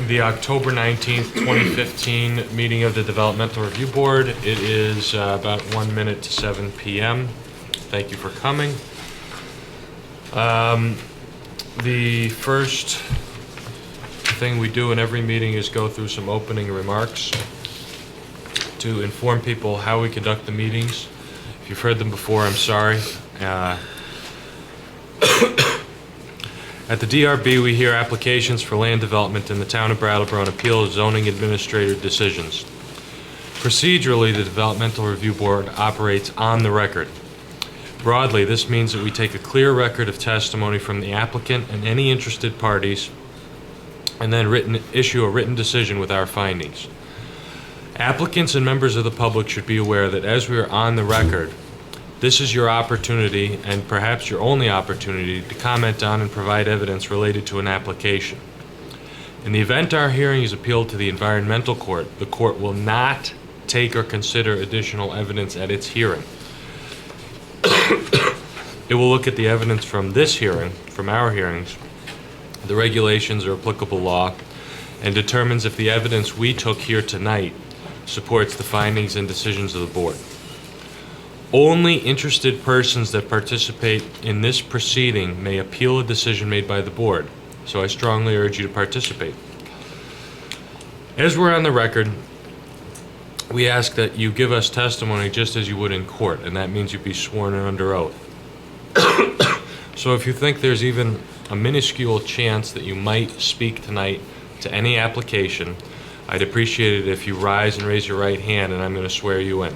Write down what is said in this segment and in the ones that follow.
The October 19th, 2015 meeting of the Developmental Review Board. It is about 1 minute to 7 p.m. Thank you for coming. The first thing we do in every meeting is go through some opening remarks to inform people how we conduct the meetings. If you've heard them before, I'm sorry. At the DRB, we hear applications for land development in the town of Brattleboro and appeal zoning administrator decisions. Procedurally, the Developmental Review Board operates on the record. Broadly, this means that we take a clear record of testimony from the applicant and any interested parties, and then issue a written decision with our findings. Applicants and members of the public should be aware that as we are on the record, this is your opportunity, and perhaps your only opportunity, to comment on and provide evidence related to an application. In the event our hearing is appealed to the Environmental Court, the court will not take or consider additional evidence at its hearing. It will look at the evidence from this hearing, from our hearings, the regulations or applicable law, and determines if the evidence we took here tonight supports the findings and decisions of the board. Only interested persons that participate in this proceeding may appeal a decision made by the board, so I strongly urge you to participate. As we're on the record, we ask that you give us testimony just as you would in court, and that means you be sworn in under oath. So if you think there's even a minuscule chance that you might speak tonight to any application, I'd appreciate it if you rise and raise your right hand, and I'm going to swear you in.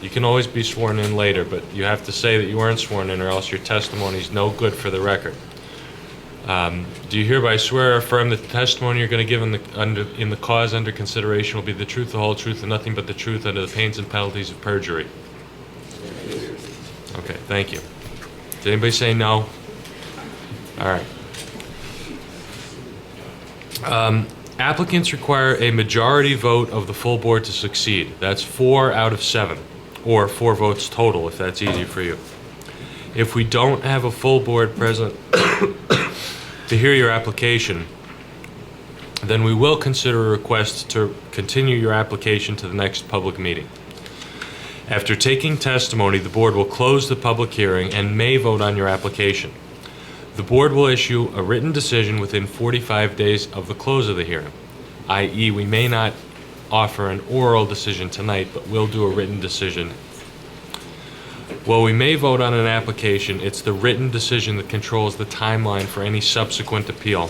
You can always be sworn in later, but you have to say that you weren't sworn in, or else your testimony is no good for the record. Do you hereby swear or affirm that the testimony you're going to give in the cause under consideration will be the truth, the whole truth, and nothing but the truth under the pains and penalties of perjury? Okay, thank you. Did anybody say no? All right. Applicants require a majority vote of the full board to succeed. That's 4 out of 7. Or 4 votes total, if that's easy for you. If we don't have a full board present to hear your application, then we will consider a request to continue your application to the next public meeting. After taking testimony, the board will close the public hearing and may vote on your application. The board will issue a written decision within 45 days of the close of the hearing, i.e., we may not offer an oral decision tonight, but we'll do a written decision. While we may vote on an application, it's the written decision that controls the timeline for any subsequent appeal.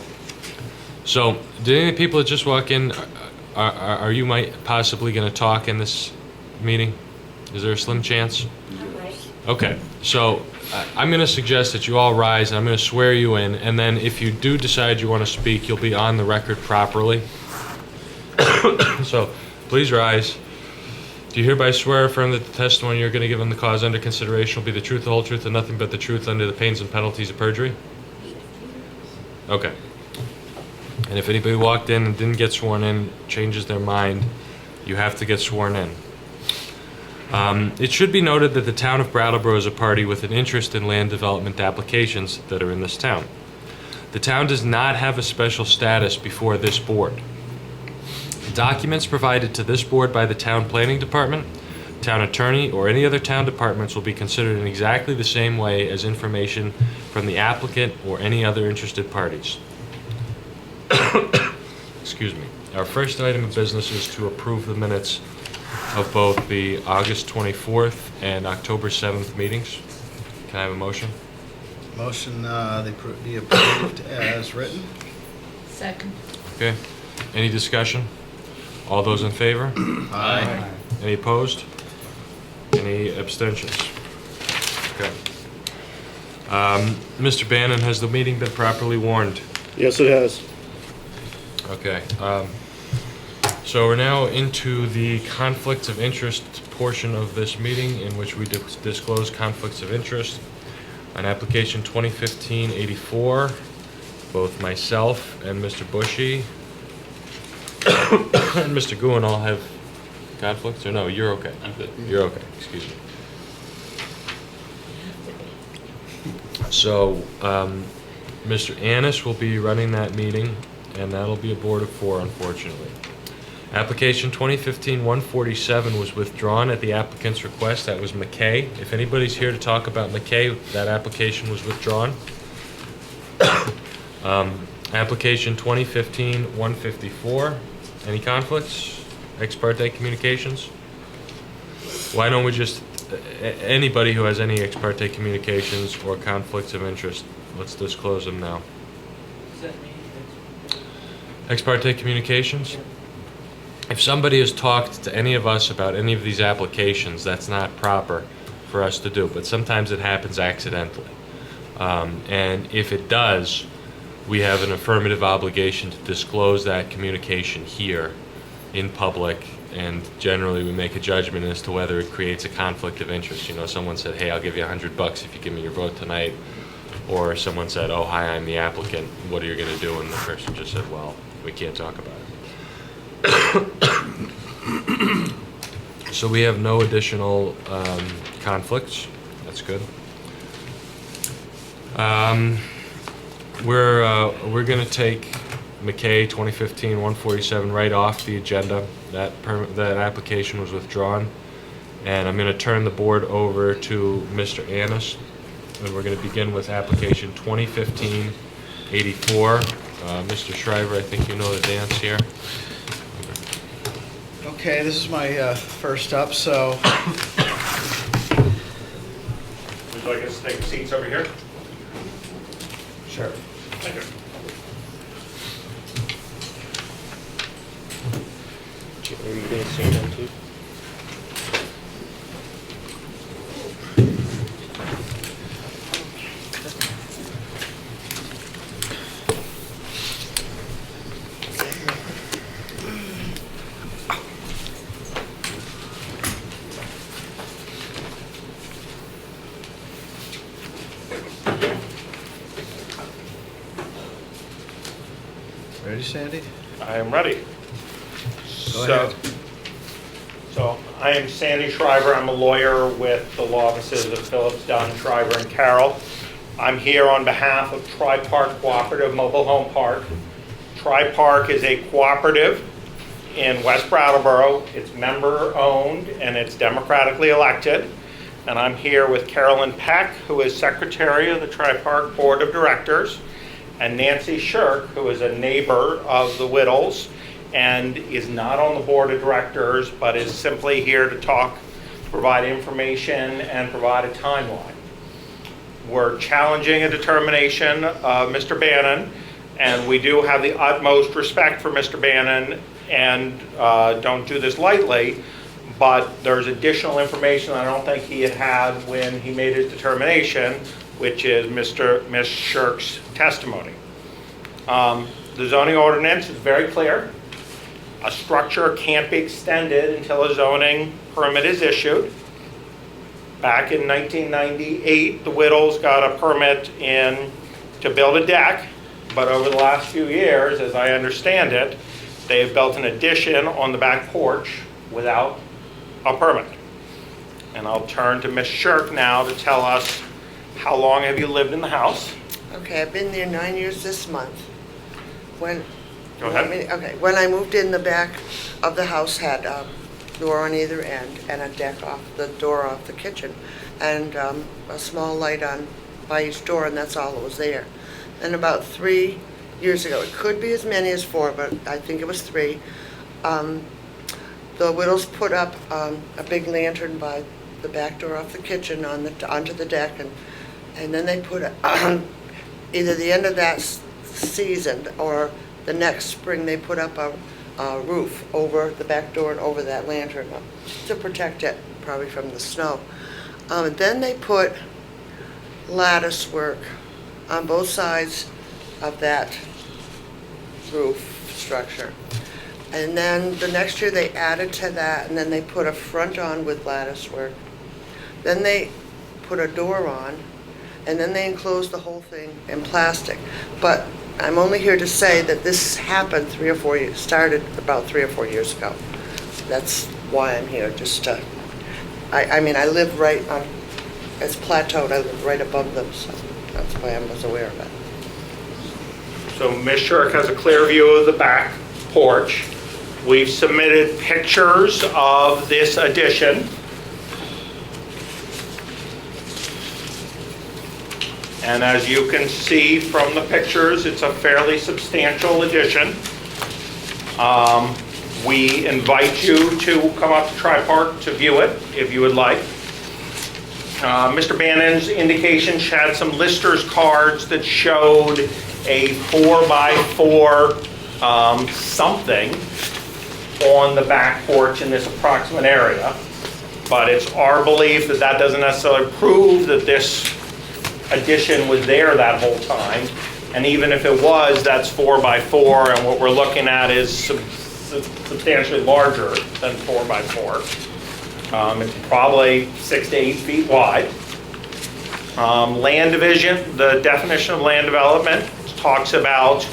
So, did any people that just walk in, are you possibly going to talk in this meeting? Is there a slim chance? Okay, so I'm going to suggest that you all rise, and I'm going to swear you in, and then if you do decide you want to speak, you'll be on the record properly. So, please rise. Do you hereby swear or affirm that the testimony you're going to give in the cause under consideration will be the truth, the whole truth, and nothing but the truth under the pains and penalties of perjury? Okay. And if anybody walked in and didn't get sworn in, changes their mind, you have to get sworn in. It should be noted that the town of Brattleboro is a party with an interest in land development applications that are in this town. The town does not have a special status before this board. Documents provided to this board by the town planning department, town attorney, or any other town departments will be considered in exactly the same way as information from the applicant or any other interested parties. Excuse me. Our first item of business is to approve the minutes of both the August 24th and October 7th meetings. Can I have a motion? Motion they be approved as written. Second. Okay. Any discussion? All those in favor? Aye. Any opposed? Any abstentions? Okay. Mr. Bannon, has the meeting been properly warned? Yes, it has. Okay. So we're now into the conflicts of interest portion of this meeting, in which we disclose conflicts of interest. On application 2015-84, both myself and Mr. Bushy And Mr. Guin all have conflicts, or no, you're okay? I'm good. You're okay, excuse me. So, Mr. Annis will be running that meeting, and that'll be a board of 4, unfortunately. Application 2015-147 was withdrawn at the applicant's request. That was McKay. If anybody's here to talk about McKay, that application was withdrawn. Application 2015-154. Any conflicts? Ex parte communications? Why don't we just, anybody who has any ex parte communications or conflicts of interest, let's disclose them now. Is that me? Ex parte communications? If somebody has talked to any of us about any of these applications, that's not proper for us to do, but sometimes it happens accidentally. And if it does, we have an affirmative obligation to disclose that communication here in public, and generally we make a judgment as to whether it creates a conflict of interest. You know, someone said, hey, I'll give you $100 if you give me your vote tonight. Or someone said, oh, hi, I'm the applicant, what are you going to do? And the person just said, well, we can't talk about it. So we have no additional conflicts. That's good. We're going to take McKay 2015-147 right off the agenda. That application was withdrawn, and I'm going to turn the board over to Mr. Annis, and we're going to begin with application 2015-84. Mr. Shriver, I think you know the dance here. Okay, this is my first up, so Would you like us to take seats over here? sure. Thank you. Are you going to sing that too? Ready, Sandy? I am ready. Go ahead. So I am Sandy Shriver. I'm a lawyer with the law offices of Phillips, Dunn, Shriver, and Carroll. I'm here on behalf of Tri-Park Cooperative Mobile Home Park. Tri-Park is a cooperative in West Brattleboro. It's member-owned and it's democratically elected. And I'm here with Carolyn Peck, who is Secretary of the Tri-Park Board of Directors, and Nancy Shirk, who is a neighbor of the Whittles and is not on the board of directors, but is simply here to talk, provide information, and provide a timeline. We're challenging a determination of Mr. Bannon, and we do have the utmost respect for Mr. Bannon and don't do this lightly, but there's additional information I don't think he had when he made his determination, which is Ms. Shirk's testimony. The zoning ordinance is very clear. A structure can't be extended until a zoning permit is issued. Back in 1998, the Whittles got a permit to build a deck, but over the last few years, as I understand it, they have built an addition on the back porch without a permit. And I'll turn to Ms. Shirk now to tell us, how long have you lived in the house? Okay, I've been there 9 years this month. When, Go ahead. Okay, when I moved in, the back of the house had a door on either end and a deck off the door off the kitchen, and a small light on by each door, and that's all that was there. And about 3 years ago, it could be as many as 4, but I think it was 3, the Whittles put up a big lantern by the back door off the kitchen onto the deck, and then they put either the end of that season or the next spring, they put up a roof over the back door and over that lantern to protect it probably from the snow. Then they put lattice work on both sides of that roof structure. And then the next year they added to that, and then they put a front on with lattice work. Then they put a door on, and then they enclosed the whole thing in plastic. But I'm only here to say that this happened started about 3 or 4 years ago. That's why I'm here, just to, I mean, I live right on, it's plateaued, I live right above them, so that's why I was aware of it. So Ms. Shirk has a clear view of the back porch. We've submitted pictures of this addition. And as you can see from the pictures, it's a fairly substantial addition. We invite you to come up to Tri-Park to view it, if you would like. Mr. Bannon's indication had some listers cards that showed a 4x4 something on the back porch in this approximate area. But it's our belief that that doesn't necessarily prove that this addition was there that whole time. And even if it was, that's 4x4, and what we're looking at is substantially larger than 4x4. It's probably 6 to 8 feet wide. Land division, the definition of land development talks about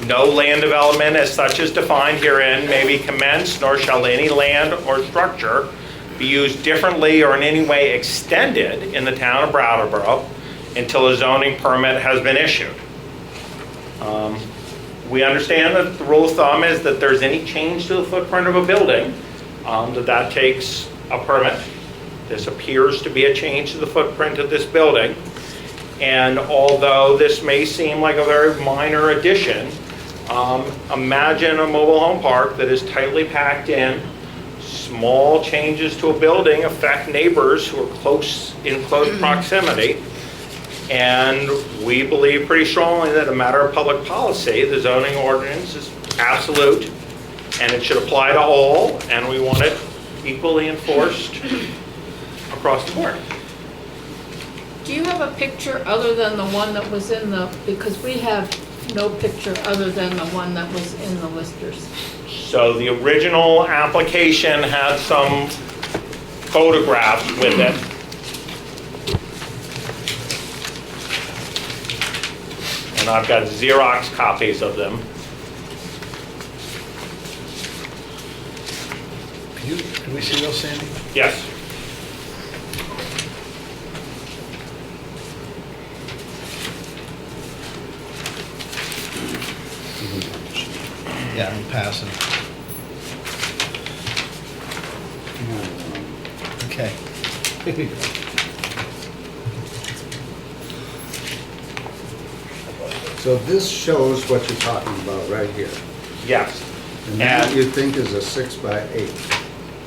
no land development as such as defined herein may be commenced, nor shall any land or structure be used differently or in any way extended in the town of Brattleboro until a zoning permit has been issued. We understand that the rule of thumb is that there's any change to the footprint of a building, that takes a permit. This appears to be a change to the footprint of this building. And although this may seem like a very minor addition, imagine a mobile home park that is tightly packed in. Small changes to a building affect neighbors who are in close proximity. And we believe pretty strongly that a matter of public policy, the zoning ordinance is absolute and it should apply to all, and we want it equally enforced across the board. Do you have a picture other than the one that was in the, because we have no picture other than the one that was in the listers. So the original application had some photographs with it. And I've got Xerox copies of them. Can we see those, Sandy? Yes. Yeah, I'm passing. Okay. So this shows what you're talking about right here. Yes. And that And- you think is a 6x8.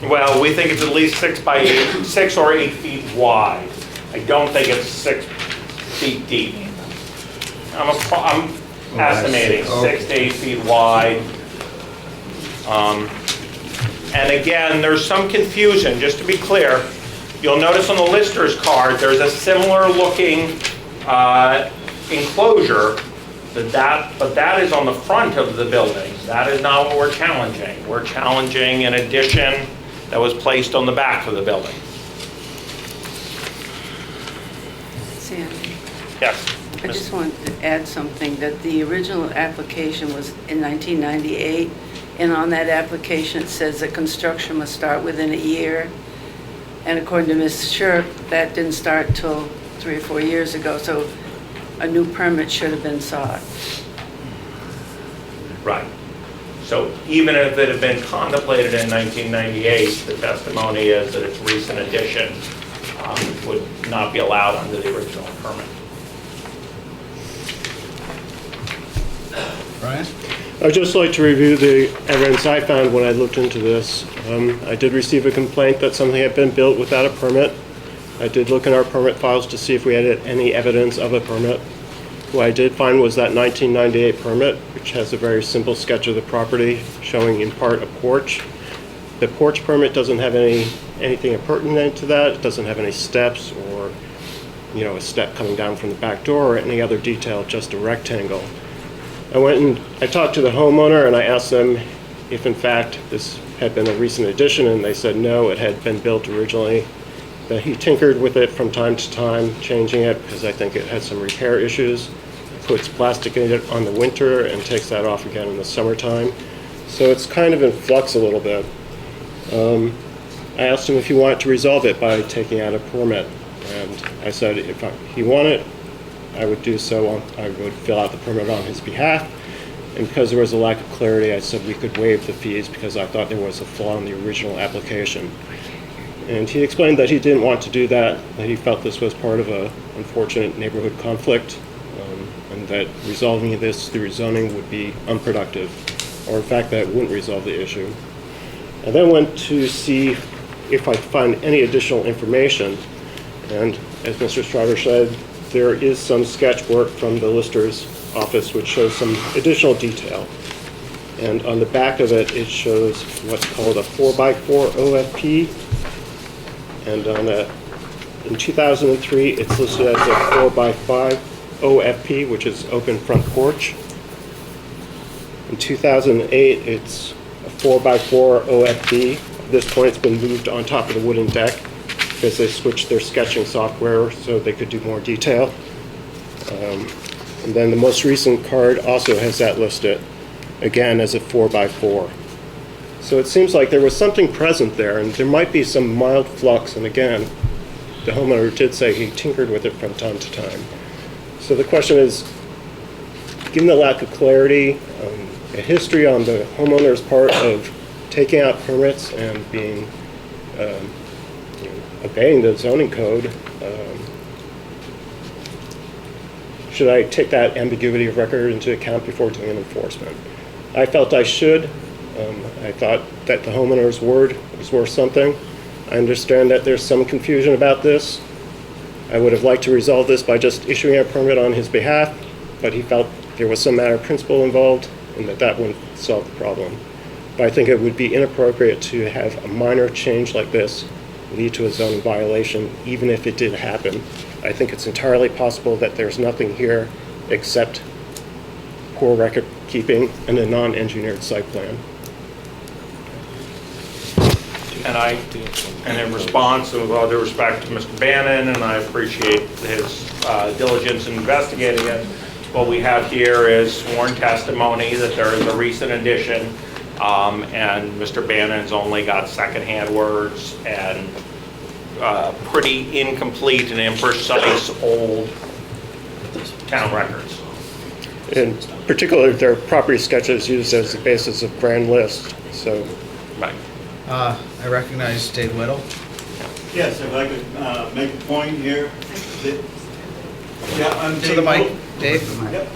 Well, we think it's at least 6 by 8, 6 or 8 feet wide. I don't think it's 6 feet deep. I'm estimating see. 6 to 8 feet wide. And again, there's some confusion, just to be clear. You'll notice on the lister's card, there's a similar looking enclosure, but that is on the front of the building. That is not what we're challenging. We're challenging an addition that was placed on the back of the building. Sandy, Yes? I just wanted to add something, that the original application was in 1998, and on that application it says that construction must start within a year. And according to Ms. Shirk, that didn't start till 3 or 4 years ago, so a new permit should have been sought. Right. So even if it had been contemplated in 1998, the testimony is that its recent addition would not be allowed under the original permit. Brian? I'd just like to review the evidence I found when I looked into this. I did receive a complaint that something had been built without a permit. I did look in our permit files to see if we had any evidence of a permit. What I did find was that 1998 permit, which has a very simple sketch of the property showing in part a porch. The porch permit doesn't have anything pertinent to that. It doesn't have any steps or, a step coming down from the back door or any other detail, just a rectangle. I went and I talked to the homeowner and I asked them if in fact this had been a recent addition, and they said no, it had been built originally. That he tinkered with it from time to time, changing it because I think it had some repair issues. puts plastic in it on the winter and takes that off again in the summertime. So it's kind of in flux a little bit. I asked him if he wanted to resolve it by taking out a permit, and I said if he wanted, I would do so. I would fill out the permit on his behalf. And because there was a lack of clarity, I said we could waive the fees because I thought there was a flaw in the original application. And he explained that he didn't want to do that he felt this was part of an unfortunate neighborhood conflict, and that resolving this through zoning would be unproductive, or in fact that it wouldn't resolve the issue. I then went to see if I could find any additional information, and as Mr. Stryver said, there is some sketch work from the lister's office which shows some additional detail. And on the back of it, it shows what's called a 4x4 OFP. And in 2003, it's listed as a 4x5 OFP, which is open front porch. In 2008, it's a 4x4 OFP. At this point, it's been moved on top of the wooden deck because they switched their sketching software so they could do more detail. And then the most recent card also has that listed, again, as a 4x4. So it seems like there was something present there, and there might be some mild flux, and again, the homeowner did say he tinkered with it from time to time. So the question is, given the lack of clarity, a history on the homeowner's part of taking out permits and being, obeying the zoning code, should I take that ambiguity of record into account before doing an enforcement? I felt I should. I thought that the homeowner's word was worth something. I understand that there's some confusion about this. I would have liked to resolve this by just issuing a permit on his behalf, but he felt there was some matter of principle involved and that wouldn't solve the problem. But I think it would be inappropriate to have a minor change like this lead to a zoning violation, even if it did happen. I think it's entirely possible that there's nothing here except poor record keeping and a non-engineered site plan. And in response, with all due respect to Mr. Bannon, and I appreciate his diligence in investigating it, what we have here is sworn testimony that there is a recent addition, and Mr. Bannon's only got secondhand words and pretty incomplete and imprecise old town records. In particular, there are property sketches used as the basis of grand list, so. Right. I recognize Dave Whittle. Yes, if I could make a point here. Yeah, I'm Dave To the mic, Whittle. Dave. Yep.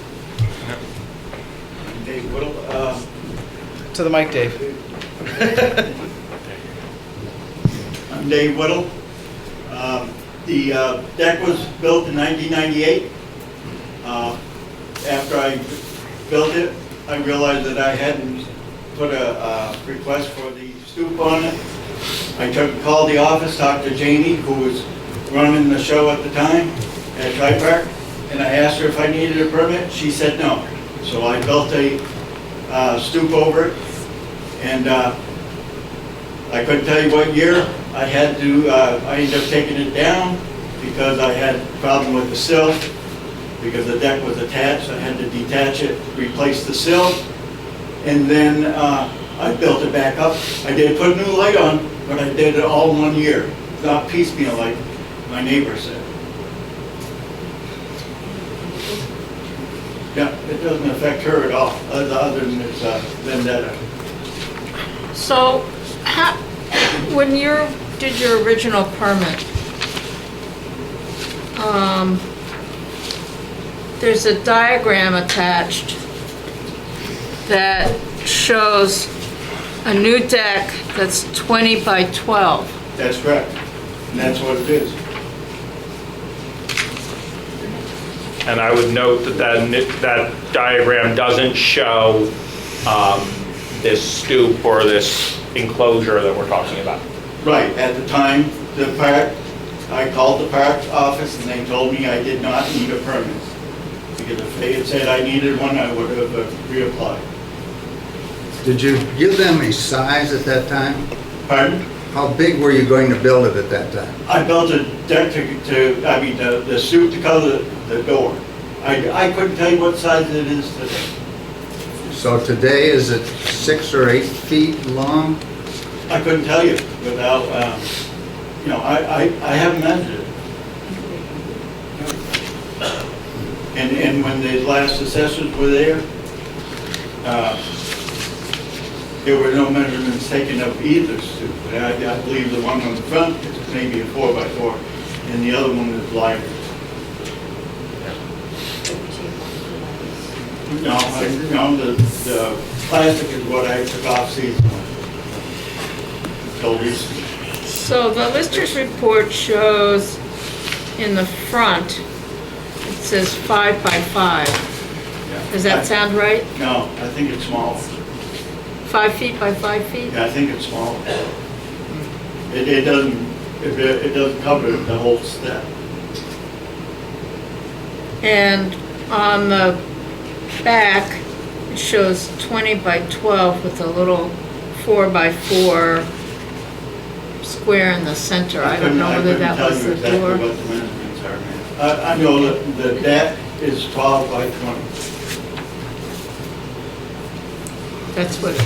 I'm Dave Whittle. To the mic, Dave. I'm Dave Whittle. The deck was built in 1998. After I built it, I realized that I hadn't put a request for the stoop on it. I called the office, talked to Jamie, who was running the show at the time at Tri-Park, and I asked her if I needed a permit. She said no. So I built a stoop over it, and I couldn't tell you what year. I had to, I ended up taking it down because I had a problem with the sill, because the deck was attached. I had to detach it, replace the sill, and then I built it back up. I did put a new light on, but I did it all in 1 year, not piecemeal like my neighbor said. Yeah, it doesn't affect her at all, other than it's vendetta. So, when you did your original permit, there's a diagram attached that shows a new deck that's 20 by 12. That's correct, and that's what it is. And I would note that diagram doesn't show this stoop or this enclosure that we're talking about. Right, at the time, the park, I called the park office and they told me I did not need a permit. Because if they had said I needed one, I would have reapplied. Did you give them a size at that time? Pardon? How big were you going to build it at that time? I built a deck the stoop to cover the door. I couldn't tell you what size it is today. So today, is it 6 or 8 feet long? I couldn't tell you without, I haven't measured it. And when the last assessors were there were no measurements taken of either stoop. I believe the one on the front is maybe a 4x4, and the other one is lighter. No, the plastic is what I took off seasonally. So the lister's report shows in the front, it says 5 by 5. Does that sound right? No, I think it's small. 5 feet by 5 feet? Yeah, I think it's small. It doesn't cover the whole step. And on the back, it shows 20 by 12 with a little 4 by 4 square in the center. I don't know whether that was the door. I couldn't tell you exactly what the measurements are, man. I know that the deck is 12 by 20. That's what it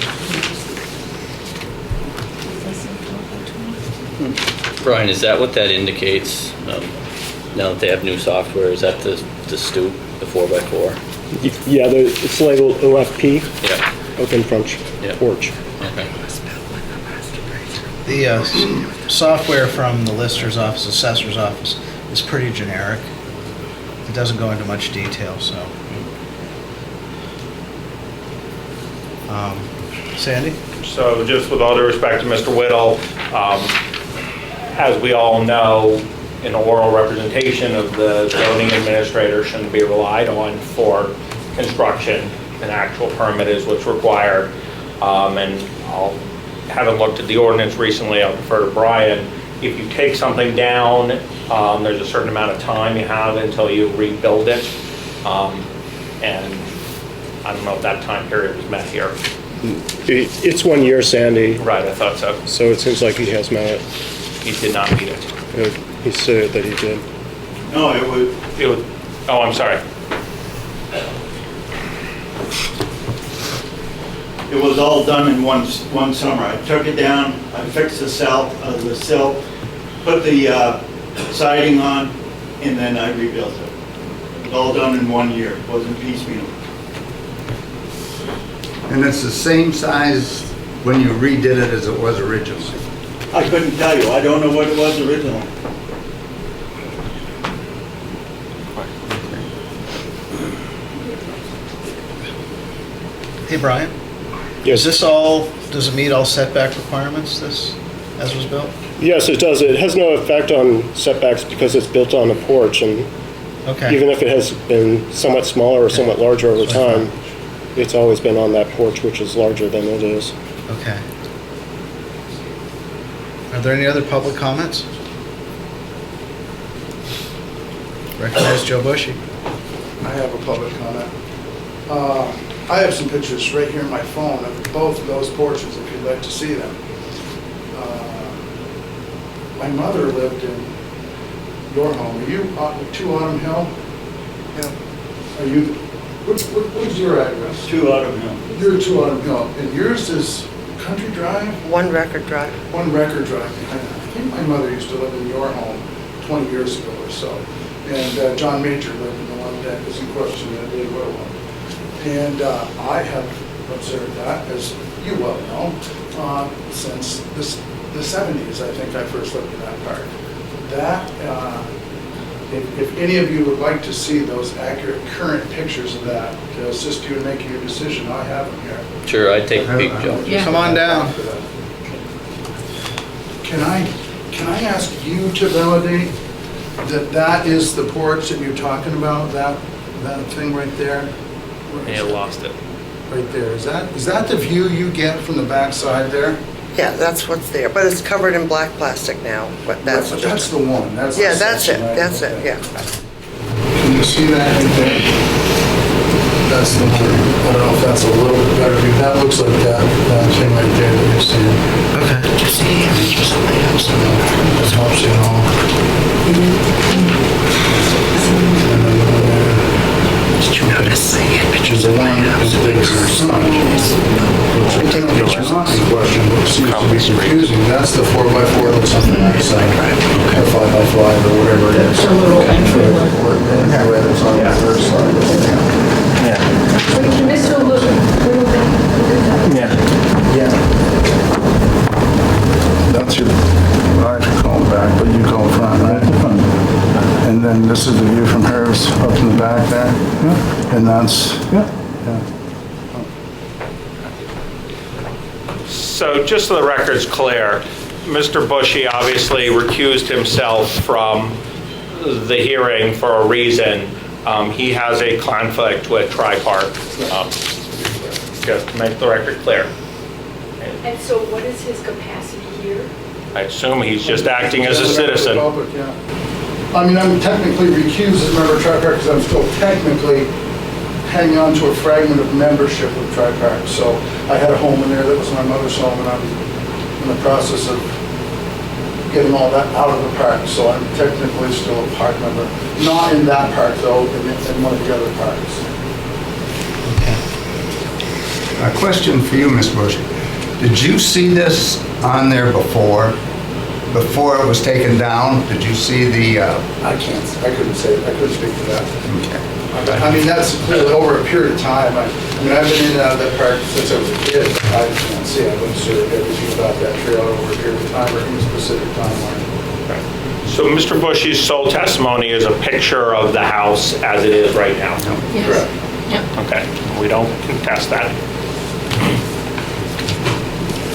Brian, is that what that indicates? Now that they have new software, is that the stoop, the 4x4? Yeah, it's labeled OFP, Yeah. open front Yeah. porch. Okay. The software from the lister's office, assessor's office, is pretty generic. It doesn't go into much detail, so. Sandy? So just with all due respect to Mr. Whittle, as we all know, an oral representation of the zoning administrator shouldn't be relied on for construction. An actual permit is what's required. And having looked at the ordinance recently, I'll defer to Brian. If you take something down, there's a certain amount of time you have until you rebuild it. And I don't know if that time period was met here. It's 1 year, Sandy, Right, I thought so. so it seems like he has met it. He did not meet it. He said that he did. No, it was, Oh, I'm sorry. it was all done in one summer. I took it down, I fixed the sill, put the siding on, and then I rebuilt it. It was all done in 1 year, it wasn't piecemeal. And it's the same size when you redid it as it was originally? I couldn't tell you, I don't know what it was originally. Hey, Brian? Yes. Does it meet all setback requirements, this, as was built? Yes, it does. It has no effect on setbacks because it's built on a porch, and Okay. even if it has been somewhat smaller or somewhat larger over time, it's always been on that porch, which is larger than it is. Okay. Are there any other public comments? Recognize Joe Bushy. I have a public comment. I have some pictures right here on my phone of both of those porches, if you'd like to see them. My mother lived in your home. Are you 2 Autumn Hill? Yeah. Are you, what's your address? 2 Autumn Hill. You're 2 Autumn Hill, and yours is Country Drive? One record drive. One record drive behind that. I think my mother used to live in your home 20 years ago or so. And John Major lived in the one that is in question, that Dave Whittle one. And I have observed that, as you well know, since the 70s, I think I first lived in that part. That, if any of you would like to see those accurate current pictures of that to assist you in making your decision, I have them here. Sure, I'd take a peek, Joe. Yeah. Come on down. Can I ask you to validate that is the porch that you're talking about, that thing right there? Where is I it? lost it. Right there, is that the view you get from the back side there? Yeah, that's what's there, but it's covered in black plastic now, but that's That's just, the one, that's the yeah, that's it, section, right? that's it, Okay. yeah. Can you see that right there? That's the one, I don't know if that's a little bit better view, that looks like that thing right there that you're seeing. Okay. Just see the image of somebody else. This helps you at all. And then over there. which is the one that is bigger than such. Which I think is not in question, but seems to be confusing. That's the 4x4 that's on the backside, or 5x5 or whatever it is. It's a little entryway. Anyway, that's on the third side. Mr. Yeah. That's your, I call back, but you call front, right? And then this is the view from hers up in the back there. Yeah. And that's, yeah. So just so the record's clear, Mr. Bushy obviously recused himself from the hearing for a reason. He has a conflict with Tri-Park, just to make the record clear. And so what is his capacity here? I assume he's just acting as a citizen. I mean, I'm technically recused as a member of Tri-Park because I'm still technically hanging on to a fragment of membership with Tri-Park. So I had a home in there that was my mother's home, and I'm in the process of getting all that out of the park. So I'm technically still a park member. Not in that park, though, in one of the other parks. A question for you, Ms. Bush. Did you see this on there before it was taken down? Did you see the... I couldn't say, I couldn't speak to that. Okay. I mean, that's clearly over a period of time. I mean, I've been in and out of that park since I was a kid. I can't see, I wouldn't say everything about that trail over a period of time or any specific timeline. So Mr. Bushy's sole testimony is a picture of the house as it is right now? Correct. Yep. Okay, we don't contest that.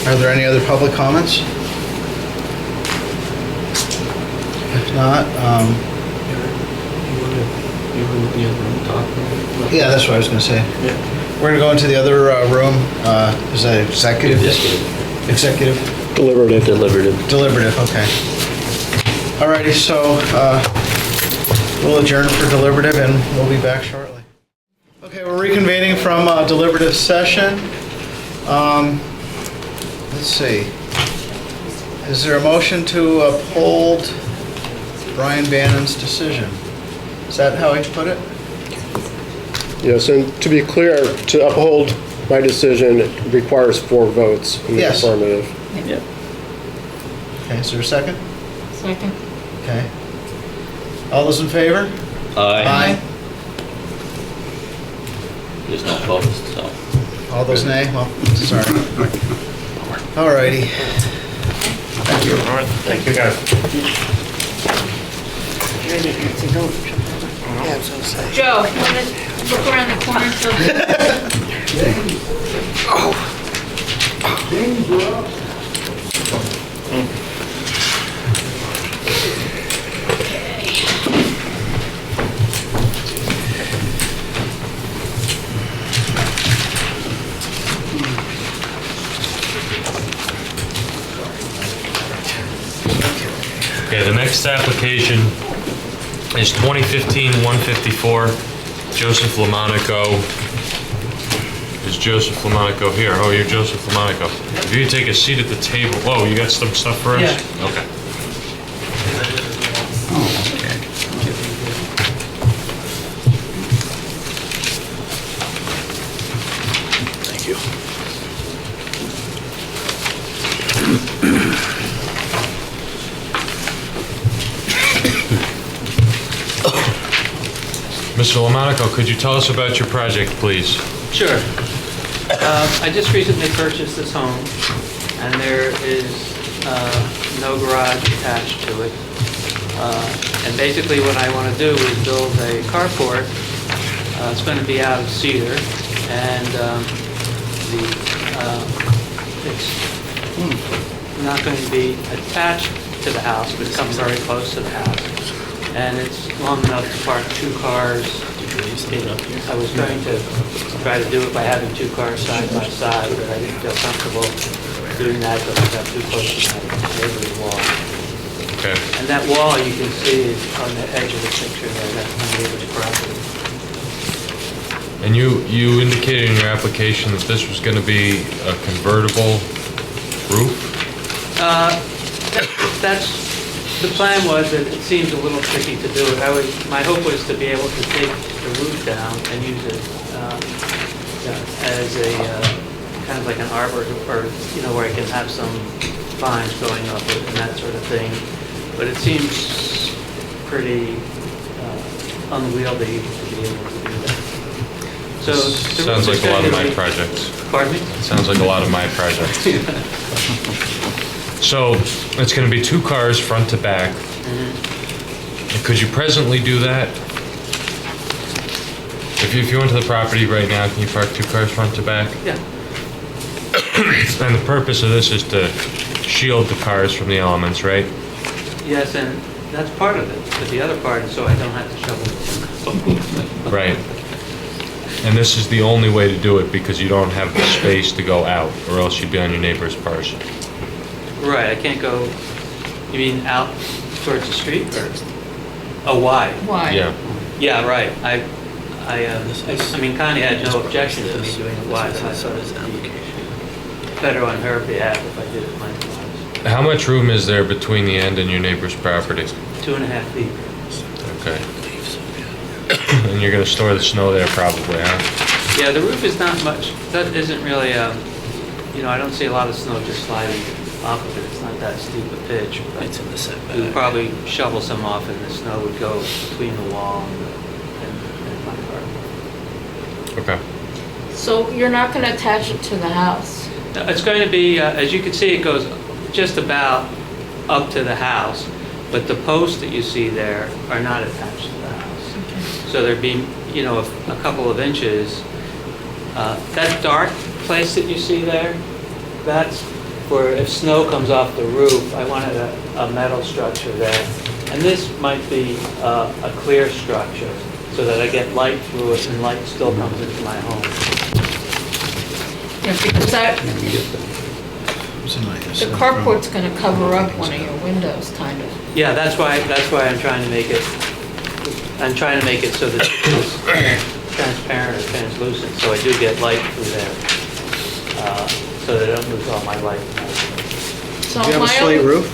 Are there any other public comments? If not, yeah, that's what I was going to say. We're going to go into the other room. Is that executive? Executive? Deliberative. Deliberative, okay. Alrighty, so we'll adjourn for deliberative and we'll be back shortly. Okay, we're reconvening from deliberative session. Let's see. Is there a motion to uphold Brian Bannon's decision? Is that how I put it? Yes, and to be clear, to uphold my decision requires 4 votes in the Yes. affirmative. Yep. Okay, is there a second? Second. Okay. All those in favor? Aye. There's no opposed, so. All those nay? Well, sorry. Alrighty. Thank you. All right, thank you, guys. Yeah, I was gonna say. Joe, you want to look around the corner so Okay, the next application is 2015-154, Joseph LoMonaco. Is Joseph LoMonaco here? Oh, you're Joseph LoMonaco. If you could take a seat at the table. Oh, you got some stuff for us? Yeah. Okay. Oh, okay. Thank you. Mr. LoMonaco, could you tell us about your project, please? Sure. I just recently purchased this home, and there is no garage attached to it. And basically what I want to do is build a carport. It's going to be out of cedar, and it's not going to be attached to the house, but it comes very close to the house. And it's long enough to park 2 cars. I was going to try to do it by having 2 cars side by side, but I didn't feel comfortable doing that because I got too close to my neighbor's wall. Okay. And that wall you can see is on the edge of the picture there, that's my neighbor's property. And you indicated in your application that this was going to be a convertible roof? The plan was that it seems a little tricky to do it. My hope was to be able to take the the roof down and use it as a, kind of like an arbor, or, where I can have some vines going up it and that sort of thing. But it seems pretty unwieldy to be able to do that. So the Sounds roof is like a lot of going to my be- projects. Pardon me? Sounds like a lot of my projects. So it's going to be 2 cars front to back. Could you presently do that? If you went to the property right now, can you park 2 cars front to back? Yeah. And the purpose of this is to shield the cars from the elements, right? Yes, and that's part of it, but the other part is so I don't have to shovel. Right. And this is the only way to do it because you don't have the space to go out, or else you'd be on your neighbor's parcel. Right, I can't go, you mean out towards the street or? Oh, why? Why? Yeah. Yeah, right. I mean, Connie had no objection to me doing it wide, but I thought it would be better on her behalf if I did it lengthwise. How much room is there between the end and your neighbor's property? 2.5 feet. Okay. And you're gonna store the snow there probably, huh? Yeah, the roof is not much, that isn't really, I don't see a lot of snow just sliding off of it. It's not that steep a pitch. It's in the setback. We would probably shovel some off and the snow would go between the wall and my car. Okay. So you're not going to attach it to the house? It's going to be, as you can see, it goes just about up to the house, but the posts that you see there are not attached to the house. Okay. So there'd be, a couple of inches. That dark place that you see there, that's where if snow comes off the roof, I wanted a metal structure there. And this might be a clear structure so that I get light through it and light still comes into my home. Yeah, because the carport's going to cover up one of your windows, kind of. Yeah, that's why I'm trying to make it so that it's transparent or translucent, so I do get light through there, so that I don't lose all my light. So Do you have a my slate only- roof?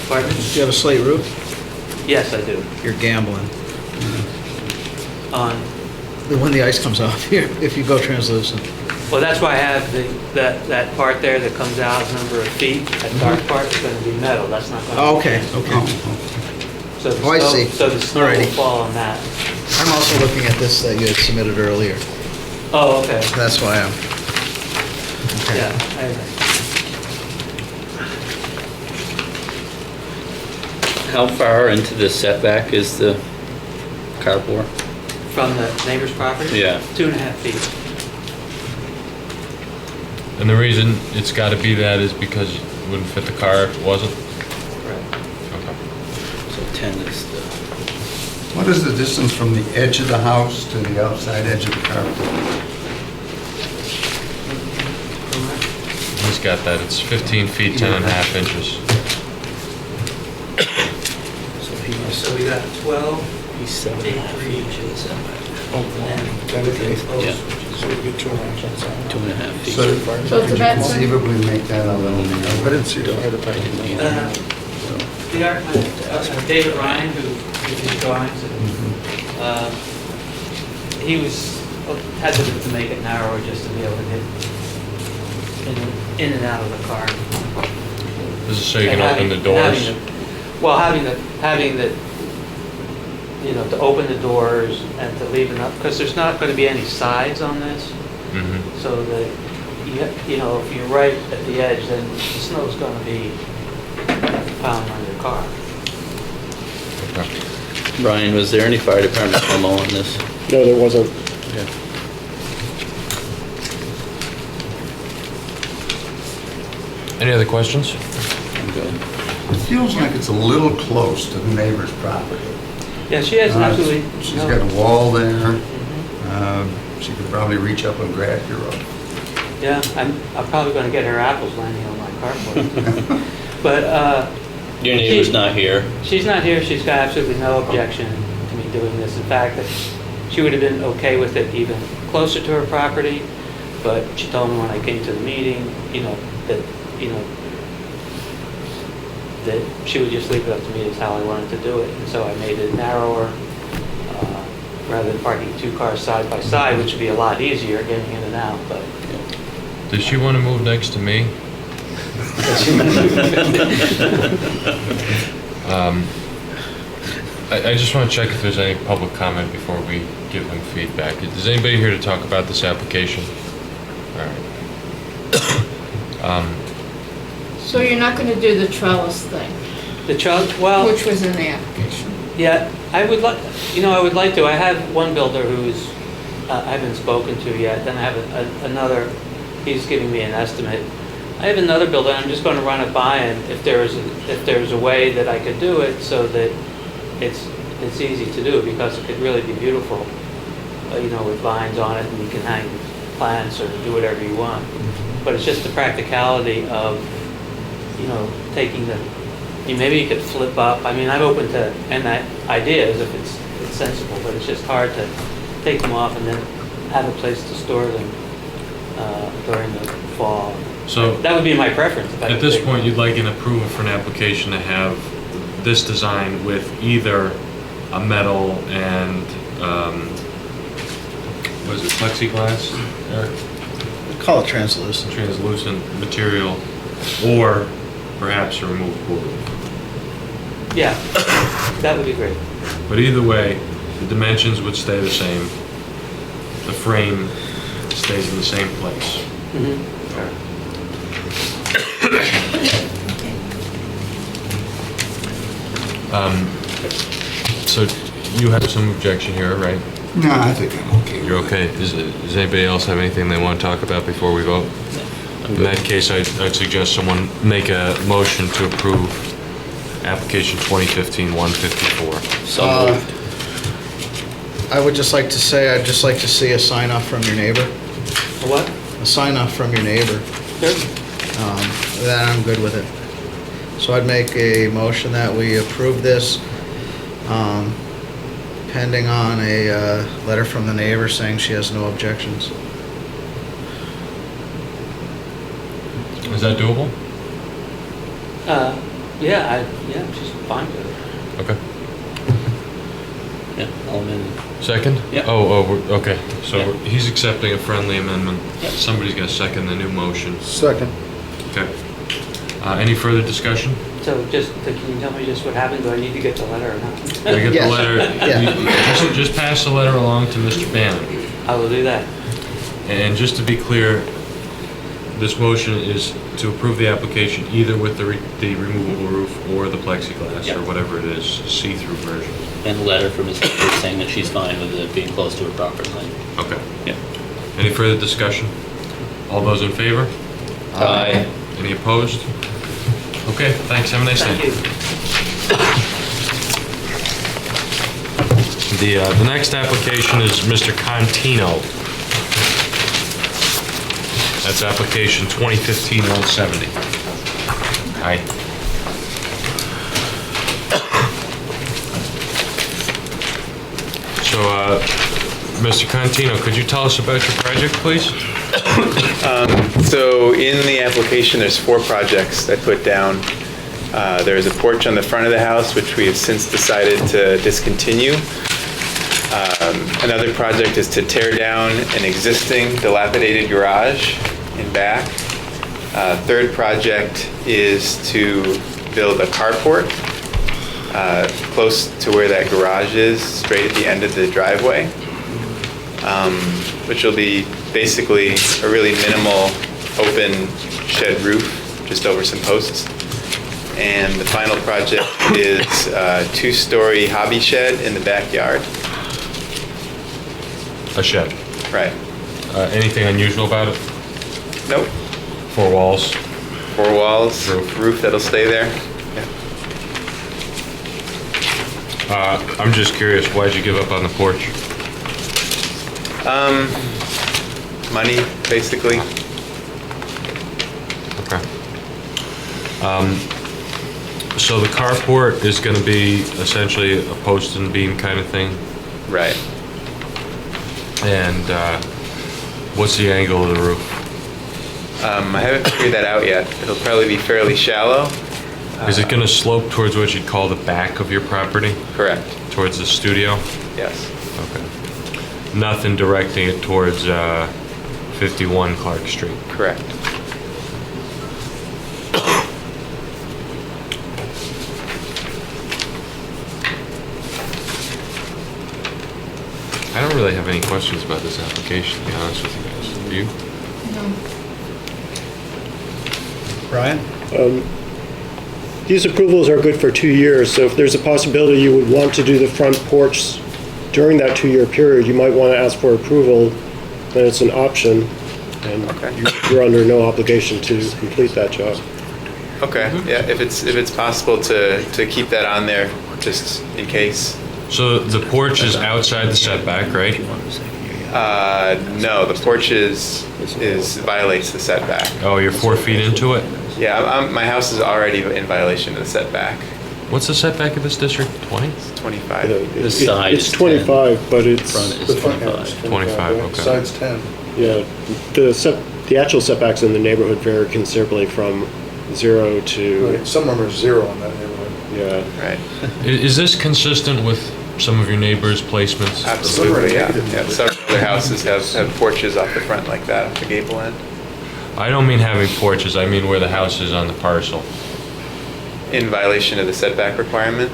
Pardon me? Do you have a slate roof? Yes, I do. You're gambling. On, When the ice comes off here, if you go translucent. well, that's why I have that part there that comes out a number of feet. That dark part is going to be metal. That's not going to. Oh, okay, okay. So the Oh, I snow- see. So the snow will Alrighty. fall on that. I'm also looking at this that you had submitted earlier. Oh, okay. That's why I'm. Okay. Yeah, I agree. How far into the setback is the carport? From the neighbor's property? Yeah. 2.5 feet. And the reason it's gotta be that is because it wouldn't fit the car if it wasn't? Right. Okay. So 10 is the... What is the distance from the edge of the house to the outside edge of the carport? He's got that. It's 15 feet, 10.5 inches. So we got 12. He's 7.5 inches. Yeah. So we get 2.5 feet. So So it's could you about- conceivably make that a little narrower? I didn't see that. David Ryan, who did these drawings, he was hesitant to make it narrower just to be able to get in and out of the car. This is so you can And open the having- doors. Well, having the, to open the doors and to leave enough, because there's not going to be any sides on this, Mhm. so that, if you're right at the edge, then the snow's going to be pounding on your car. Okay. Brian, was there any fire department memo on this? No, there wasn't. Any other questions? I'm good. It feels like it's a little close to the neighbor's property. Yeah, she has absolutely. She's no- got a wall there. Mhm. She could probably reach up and grab your rope. Yeah, I'm probably going to get her apples landing on my carport. But Your neighbor's not here. she's not here. She's got absolutely no objection to me doing this. In fact, that she would have been okay with it even closer to her property. But she told me when I came to the meeting, that she would just leave it up to me as how I wanted to do it. And so I made it narrower. rather than parking 2 cars side by side, which would be a lot easier getting in and out, but. Does she want to move next to me? I just want to check if there's any public comment before we give them feedback. Is anybody here to talk about this application? All right. So you're not going to do the trellis thing, The trellis, well. which was in the application? Yeah, I would like, I would like to. I have one builder who's, I haven't spoken to yet, then I have another, he's giving me an estimate. I have another builder, and I'm just going to run it by him if there's a way that I could do it so that it's easy to do, because it could really be beautiful, with vines on it, and you can hang plants or do whatever you want. But it's just the practicality of, taking maybe you could flip up. I mean, I'm open to ideas if it's sensible, but it's just hard to take them off and then have a place to store them during the fall. So that would be my preference. At this point, you'd like an approval for an application to have this design with either a metal and, what is it, plexiglass? Eric? Call it translucent. Translucent material, or perhaps a removable roof. Yeah, that would be great. But either way, the dimensions would stay the same. The frame stays in the same place. Mm-hmm. So you have some objection here, right? No, I think I'm okay. You're okay. Does anybody else have anything they want to talk about before we vote? In that case, I'd suggest someone make a motion to approve application 2015-154. So moved. I would just like to say, I'd just like to see a sign off from your neighbor. A what? A sign off from your neighbor. Sure. Then I'm good with it. So I'd make a motion that we approve this, pending on a letter from the neighbor saying she has no objections. Is that doable? Yeah, she's fine with it. Okay. Yeah, I'll amend it. Second? Yeah. Okay. So Yeah. he's accepting a friendly amendment. Yep. Somebody's got to second the new motion. Second. Okay. Any further discussion? So can you tell me just what happened? Do I need to get the letter or not? I get Yes. the letter. Yeah. Just pass the letter along to Mr. Bannon. I will do that. And just to be clear, this motion is to approve the application either with the removable roof or the plexiglass, Yep. or whatever it is, see-through version. And a letter from his neighbor saying that she's fine with it being close to her property line. Okay. Yeah. Any further discussion? All those in favor? Aye. Any opposed? Okay, thanks. Have a nice Thank day. you. The next application is Mr. Contino. That's application 2015-170. Hi. So, Mr. Contino, could you tell us about your project, please? So in the application, there's 4 projects I put down. There's a porch on the front of the house, which we have since decided to discontinue. Another project is to tear down an existing dilapidated garage in back. Third project is to build a carport close to where that garage is, straight at the end of the driveway, which will be basically a really minimal open shed roof just over some posts. And the final project is a 2-story hobby shed in the backyard. A shed. Right. Anything unusual about it? Nope. 4 walls. 4 walls, roof that'll stay there. Yeah. I'm just curious, why'd you give up on the porch? Money, basically. Okay. So the carport is going to be essentially a post and beam kind of thing? Right. And what's the angle of the roof? I haven't figured that out yet. It'll probably be fairly shallow. Is it going to slope towards what you'd call the back of your property? Correct. Towards the studio? Yes. Okay. nothing directing it towards 51 Clark Street. Correct. I don't really have any questions about this application, to be honest with you guys. Do you? No. Brian? These approvals are good for 2 years, so if there's a possibility you would want to do the front porch during that 2-year period, you might want to ask for approval, then it's an option, and you're under no obligation to complete that job. Okay, yeah, if it's possible to keep that on there, just in case. So the porch is outside the setback, right? No, the porch violates the setback. Oh, you're 4 feet into it? Yeah, my house is already in violation of the setback. What's the setback of this district? 20? It's 25. The side It's is 25, but it's... Front is The front 25. is 25, okay. Side's 10. Yeah, the actual setbacks in the neighborhood vary considerably from 0 to... Right, some of them are 0 in that neighborhood. Yeah. Right. Is this consistent with some of your neighbors' placements? Absolutely, yeah. Several other houses have porches off the front like that, off the gable end. I don't mean having porches, I mean where the house is on the parcel. In violation of the setback requirement?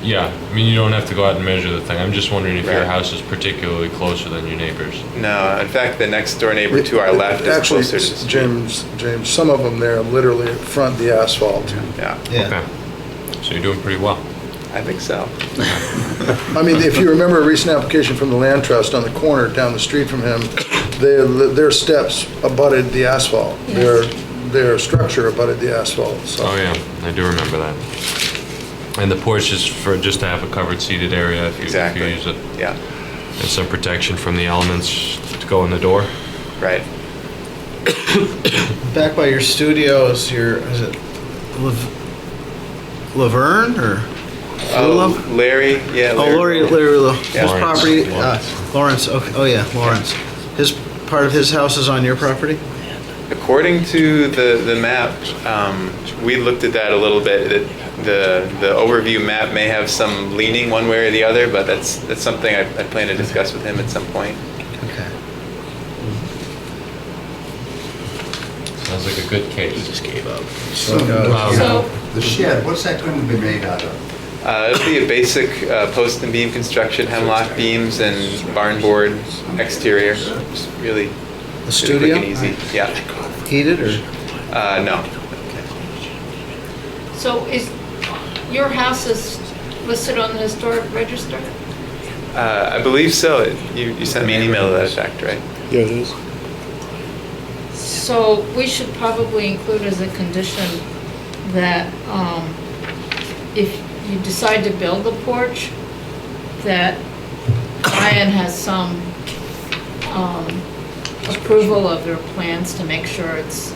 Yeah, I mean, you don't have to go out and measure the thing. I'm just wondering if your Right. house is particularly closer than your neighbors. No, in fact, the next door neighbor to our left is Actually, closer to the street. James, some of them there literally front the asphalt. Yeah, Okay. So you're doing pretty well. I think so. I mean, if you remember a recent application from the Land Trust on the corner down the street from him, their steps abutted the asphalt. Their structure abutted the asphalt, so. Oh, yeah, I do remember that. And the porch is for just to have a covered seated area if you use it. Yeah, And some protection from the elements to go in the door. right. Back by your studio is is it Laverne or? Oh, Larry, yeah. Oh, Larry, his Yeah. property, Lawrence. Lawrence, okay, oh yeah, Lawrence. Part of his house is on your property? According to the map, we looked at that a little bit. The overview map may have some leaning one way or the other, but that's something I plan to discuss with him at some point. Okay. Sounds like a good case. He just gave up. So, the shed, what's that going to be made out of? It'll be a basic post and beam construction, hemlock beams and barn board exterior. Just really The studio? quick and easy. Yeah. Heated or? No. So is, your house is listed on the historic register? I believe so. You sent me an email to that effect, right? Yeah, it is. So we should probably include as a condition that if you decide to build the porch, that Brian has some approval of your plans to make sure it's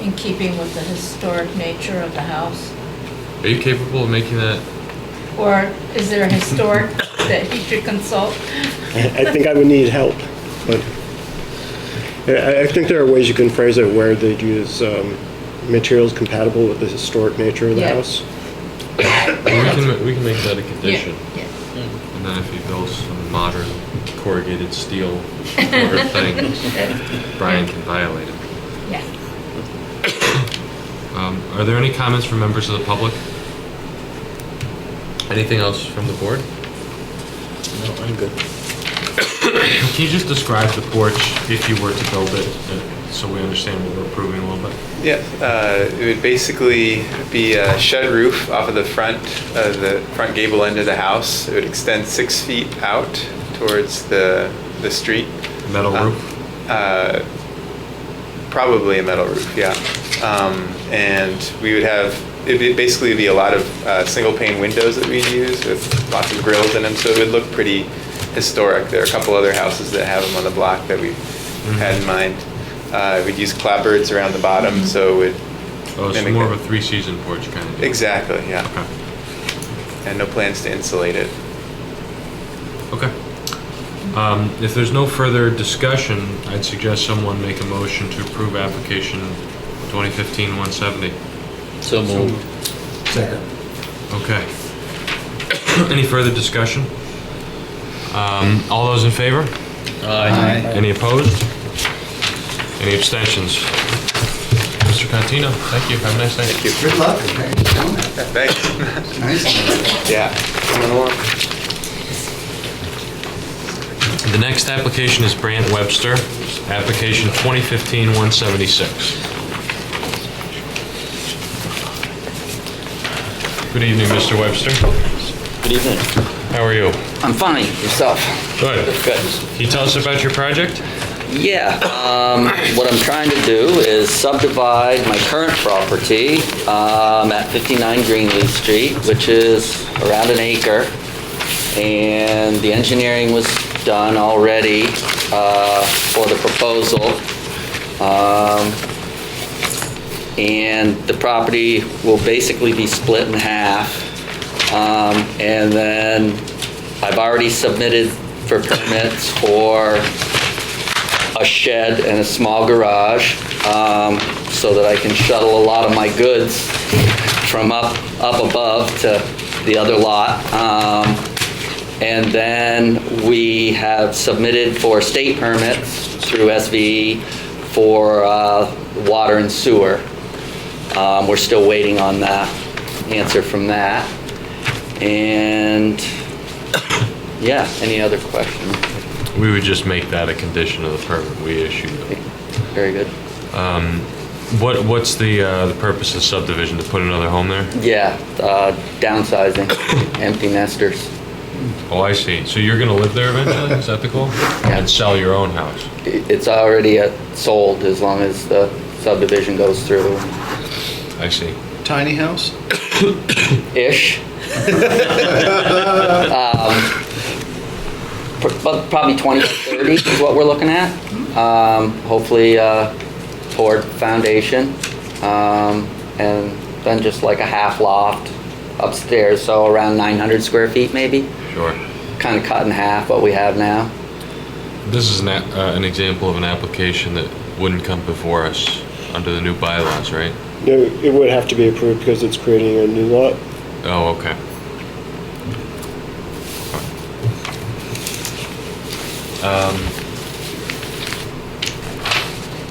in keeping with the historic nature of the house? Are you capable of making that? Or is there a historic that he should consult? I think I would need help, but I think there are ways you can phrase it where they'd use materials compatible with the historic nature of the Yeah. house. We can make that a condition. Yeah. And then if he builds some modern corrugated steel sort of thing, Brian can violate it. Yeah. Are there any comments from members of the public? Anything else from the board? No, I'm good. Can you just describe the porch if you were to build it, so we understand what we're approving a little bit? Yeah, it would basically be a shed roof off of the front gable end of the house. It would extend 6 feet out towards the street. Metal roof? Probably a metal roof, yeah. And we would have, it'd basically be a lot of single pane windows that we'd use with lots of grills in them, so it would look pretty historic. There are a couple other houses that have them on the block that we had in mind. We'd use clapboards around the bottom, so it would Oh, it's mimic more it. of a three-season porch kind of deal. Exactly, yeah. Okay. And no plans to insulate it. Okay. If there's no further discussion, I'd suggest someone make a motion to approve application 2015-170. So moved. Second. Okay. Any further discussion? All those in favor? Aye. Any opposed? Any abstentions? Mr. Contino, thank you. Have a nice day. Thank you. Good luck. Thanks. Nice. Yeah, coming along. The next application is Brant Webster, application 2015-176. Good evening, Mr. Webster. Good evening. How are you? I'm fine. Yourself? Good. Good. Can you tell us about your project? Yeah. What I'm trying to do is subdivide my current property at 59 Greenleaf Street, which is around an acre. And the engineering was done already for the proposal. And the property will basically be split in half. And then I've already submitted for permits for a shed and a small garage, so that I can shuttle a lot of my goods from up above to the other lot. And then we have submitted for state permits through SVE for water and sewer. We're still waiting on that answer from that. And yeah, any other questions? We would just make that a condition of the permit we issued. Very good. What's the purpose of subdivision, to put another home there? Yeah, downsizing, empty nesters. Oh, I see. So you're gonna live there eventually? Is that the goal? Yeah. And sell your own house? It's already sold as long as the subdivision goes through. I see. Tiny house? Ish. Probably 20 to 30 is what we're looking at. Hopefully poured foundation, and then just like a half loft upstairs, so around 900 square feet maybe. Sure. Kind of cut in half what we have now. This is an example of an application that wouldn't come before us under the new bylaws, right? No, it would have to be approved because it's creating a new lot. Oh, okay.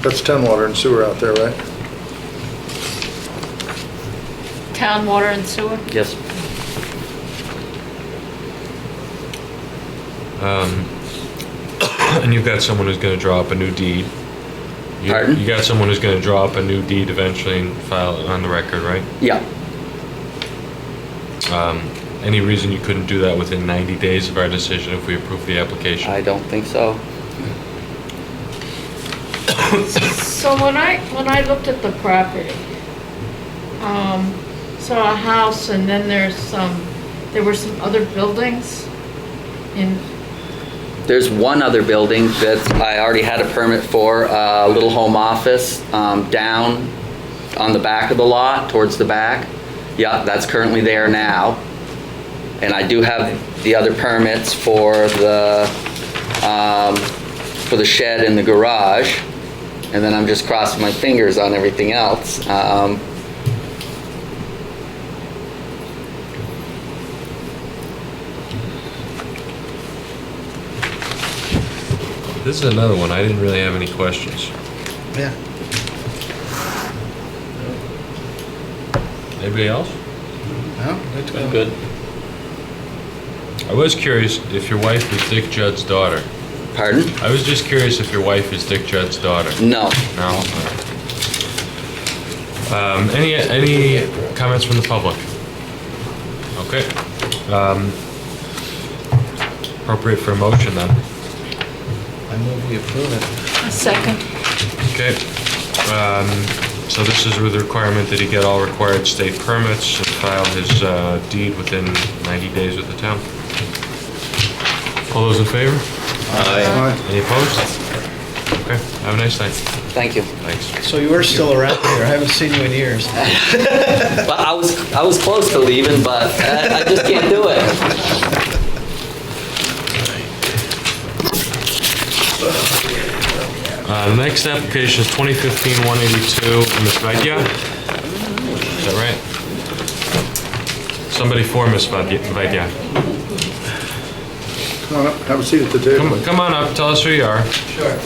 That's 10 water and sewer out there, right? Town water and sewer? Yes. And you've got someone who's gonna draw up a new deed. Pardon? You got someone who's gonna draw up a new deed eventually and file it on the record, right? Yeah. Any reason you couldn't do that within 90 days of our decision if we approve the application? I don't think so. So when I looked at the property, saw a house and then there were some other buildings in. There's one other building that I already had a permit for, a little home office down on the back of the lot, towards the back. Yeah, that's currently there now. And I do have the other permits for the shed and the garage. And then I'm just crossing my fingers on everything else. This is another one. I didn't really have any questions. Yeah. Anybody else? No, good to go. I'm good. I was curious if your wife is Dick Judd's daughter. Pardon? I was just curious if your wife is Dick Judd's daughter. No. No? All right. Any comments from the public? Okay. Appropriate for a motion then. I move we approve it. A second. Okay. So this is with the requirement that he get all required state permits and file his deed within 90 days with the town. All those in favor? Aye. Any opposed? Okay, have a nice night. Thank you. Thanks. So you are still around here. I haven't seen you in years. But I was close to leaving, but I just can't do it. The next application is 2015-182, Ms. Vaidya. Is that right? Somebody for Ms. Vaidya. Come on up, have a seat at the table. Come on up, tell us who you are. Sure.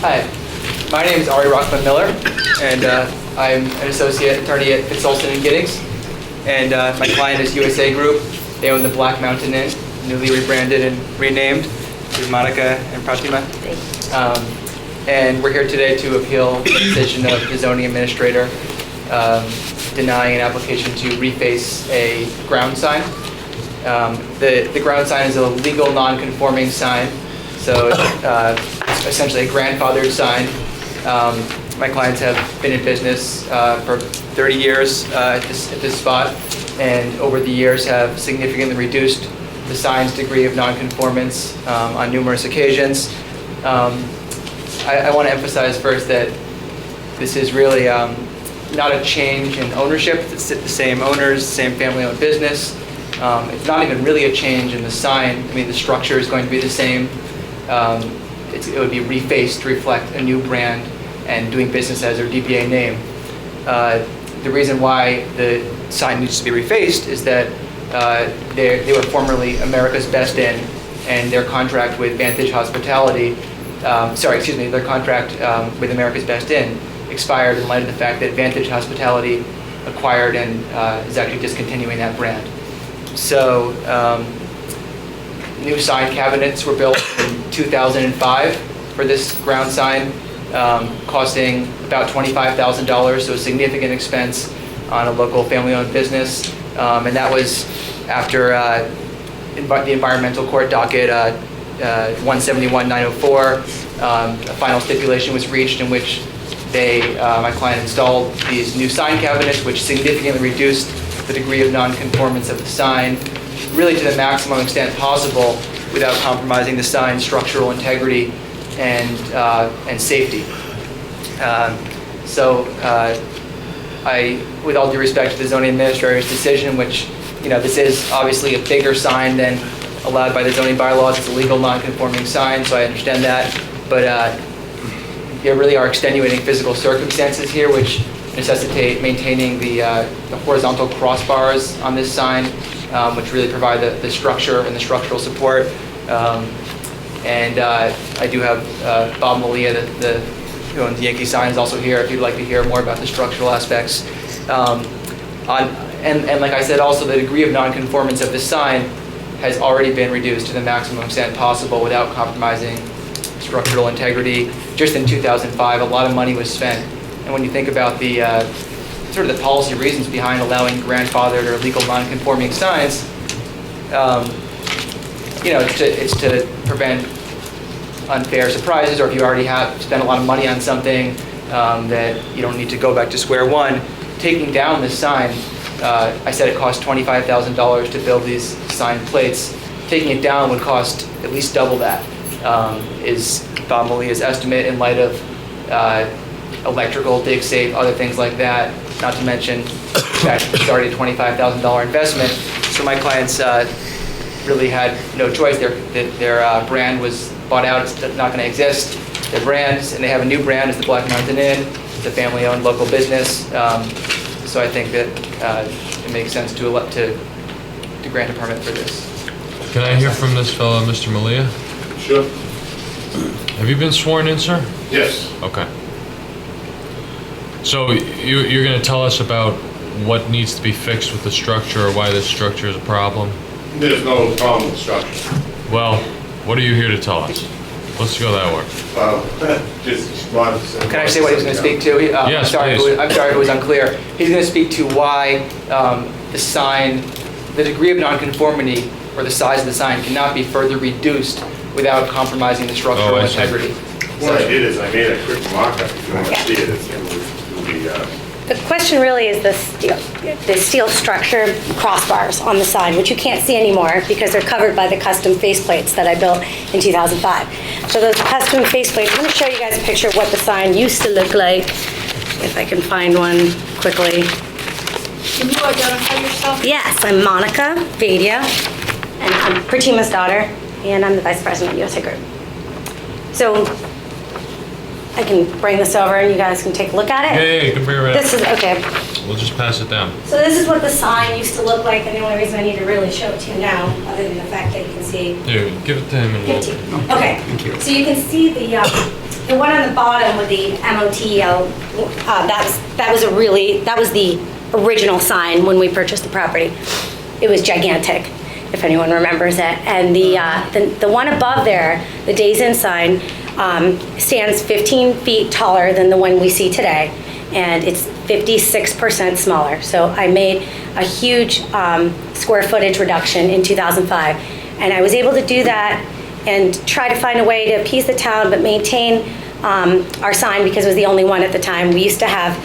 Hi, my name is Ari Rockman Miller, and I'm an associate attorney at Consultant & Giddings. And my client is USA Group. They own the Black Mountain Inn, newly rebranded and renamed to Monica and Pratima. And we're here today to appeal the decision of the zoning administrator denying an application to reface a ground sign. The ground sign is a legal non-conforming sign, so it's essentially a grandfathered sign. My clients have been in business for 30 years at this spot, and over the years have significantly reduced the sign's degree of non-conformance on numerous occasions. I want to emphasize first that this is really not a change in ownership. It's the same owners, same family-owned business. It's not even really a change in the sign. I mean, the structure is going to be the same. It would be refaced to reflect a new brand and doing business as their DBA name. The reason why the sign needs to be refaced is that they were formerly America's Best Inn, and their contract with Vantage Hospitality, their contract with America's Best Inn expired in light of the fact that Vantage Hospitality acquired and is actually discontinuing that brand. So new sign cabinets were built in 2005 for this ground sign, costing about $25,000, so a significant expense on a local family-owned business. And that was after the environmental court docket 171-904. A final stipulation was reached in which my client installed these new sign cabinets, which significantly reduced the degree of non-conformance of the sign, really to the maximum extent possible without compromising the sign's structural integrity and safety. With all due respect to the zoning administrator's decision, which, this is obviously a bigger sign than allowed by the zoning bylaws. It's a legal non-conforming sign, so I understand that. But there really are extenuating physical circumstances here, which necessitate maintaining the horizontal crossbars on this sign, which really provide the structure and the structural support. I do have Bob Malia, who owns the Yankee sign, is also here if you'd like to hear more about the structural aspects. And like I said, also the degree of non-conformance of the sign has already been reduced to the maximum extent possible without compromising structural integrity. Just in 2005, a lot of money was spent. And when you think about the sort of the policy reasons behind allowing grandfathered or legal non-conforming signs, it's to prevent unfair surprises, or if you already have spent a lot of money on something that you don't need to go back to square one. Taking down this sign, I said it cost $25,000 to build these sign plates. Taking it down would cost at least double that, is Bob Malia's estimate, in light of electrical, dig safe, other things like that, not to mention that started a $25,000 investment. So my clients really had no choice. Their brand was bought out, it's not going to exist. Their brands, and they have a new brand, is the Black Mountain Inn. It's a family-owned local business. So I think that it makes sense to grant a permit for this. Can I hear from this fellow, Mr. Malia? Sure. Have you been sworn in, sir? Yes. Okay. So you're going to tell us about what needs to be fixed with the structure, or why this structure is a problem? There's no problem with the structure. Well, what are you here to tell us? Let's go that way. Can I say what he was going to speak to? Yes, please. I'm sorry if it was unclear. He's going to speak to why the sign, the degree of nonconformity or the size of the sign cannot be further reduced without compromising the structural integrity. What I did is I made a quick mock-up. If you want to see it, it will be... The question really is the steel structure crossbars on the sign, which you can't see anymore because they're covered by the custom faceplates that I built in 2005. So those custom faceplates, I'm going to show you guys a picture of what the sign used to look like, if I can find one quickly. Can you identify yourself? Yes, I'm Monica Vaidya, and I'm Pratima's daughter, and I'm the Vice President of USA Group. So I can bring this over and you guys can take a look at it. Yeah, you can bring it right up. This is, okay. We'll just pass it down. So this is what the sign used to look like, and the only reason I need to really show it to you now, other than the fact that you can see. Here, give it to him and Give it to you. Okay. So you can see the one on the bottom with the MOTL, that was the original sign when we purchased the property. It was gigantic, if anyone remembers it. And the one above there, the Days Inn sign, stands 15 feet taller than the one we see today, and it's 56% smaller. So I made a huge square footage reduction in 2005, and I was able to do that and try to find a way to appease the town but maintain our sign because it was the only one at the time. We used to have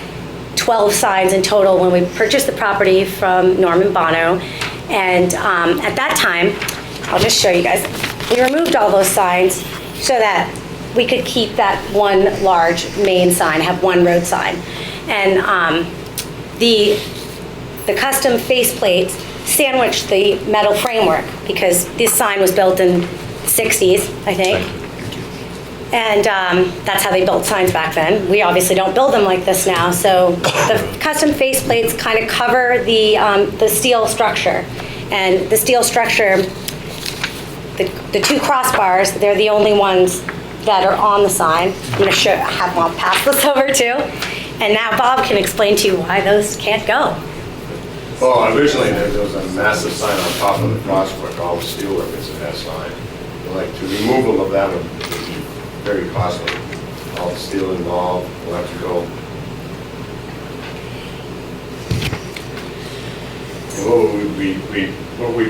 12 signs in total when we purchased the property from Norman Bono, and at that time, I'll just show you guys, we removed all those signs so that we could keep that one large main sign, have one road sign. And the custom faceplates sandwiched the metal framework because this sign was built in the 60s, I think. And that's how they built signs back then. We obviously don't build them like this now. So the custom faceplates kind of cover the steel structure. And the steel structure, the two crossbars, they're the only ones that are on the sign. I'm going to have Bob pass this over too. And now Bob can explain to you why those can't go. Well, originally there was a massive sign on top of the crosswalk, all the steelwork is in that sign. Like the removal of that would be very costly. All the steel involved, electrical. And what we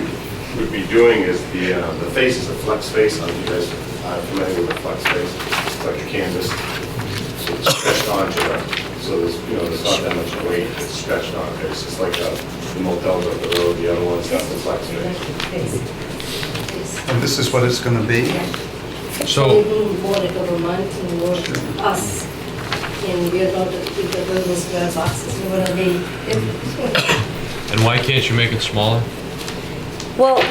would be doing is the face is a flex face. You guys are familiar with a flex face? It's like a canvas. So it's stretched onto it. So there's not that much weight. It's stretched on it. It's just like the motels up the road. The other one's got the flex face. And this is what it's going to be? So, bought it over a month and worked us, and we are not with the little square boxes, you know what I mean? and why can't you make it smaller? Well,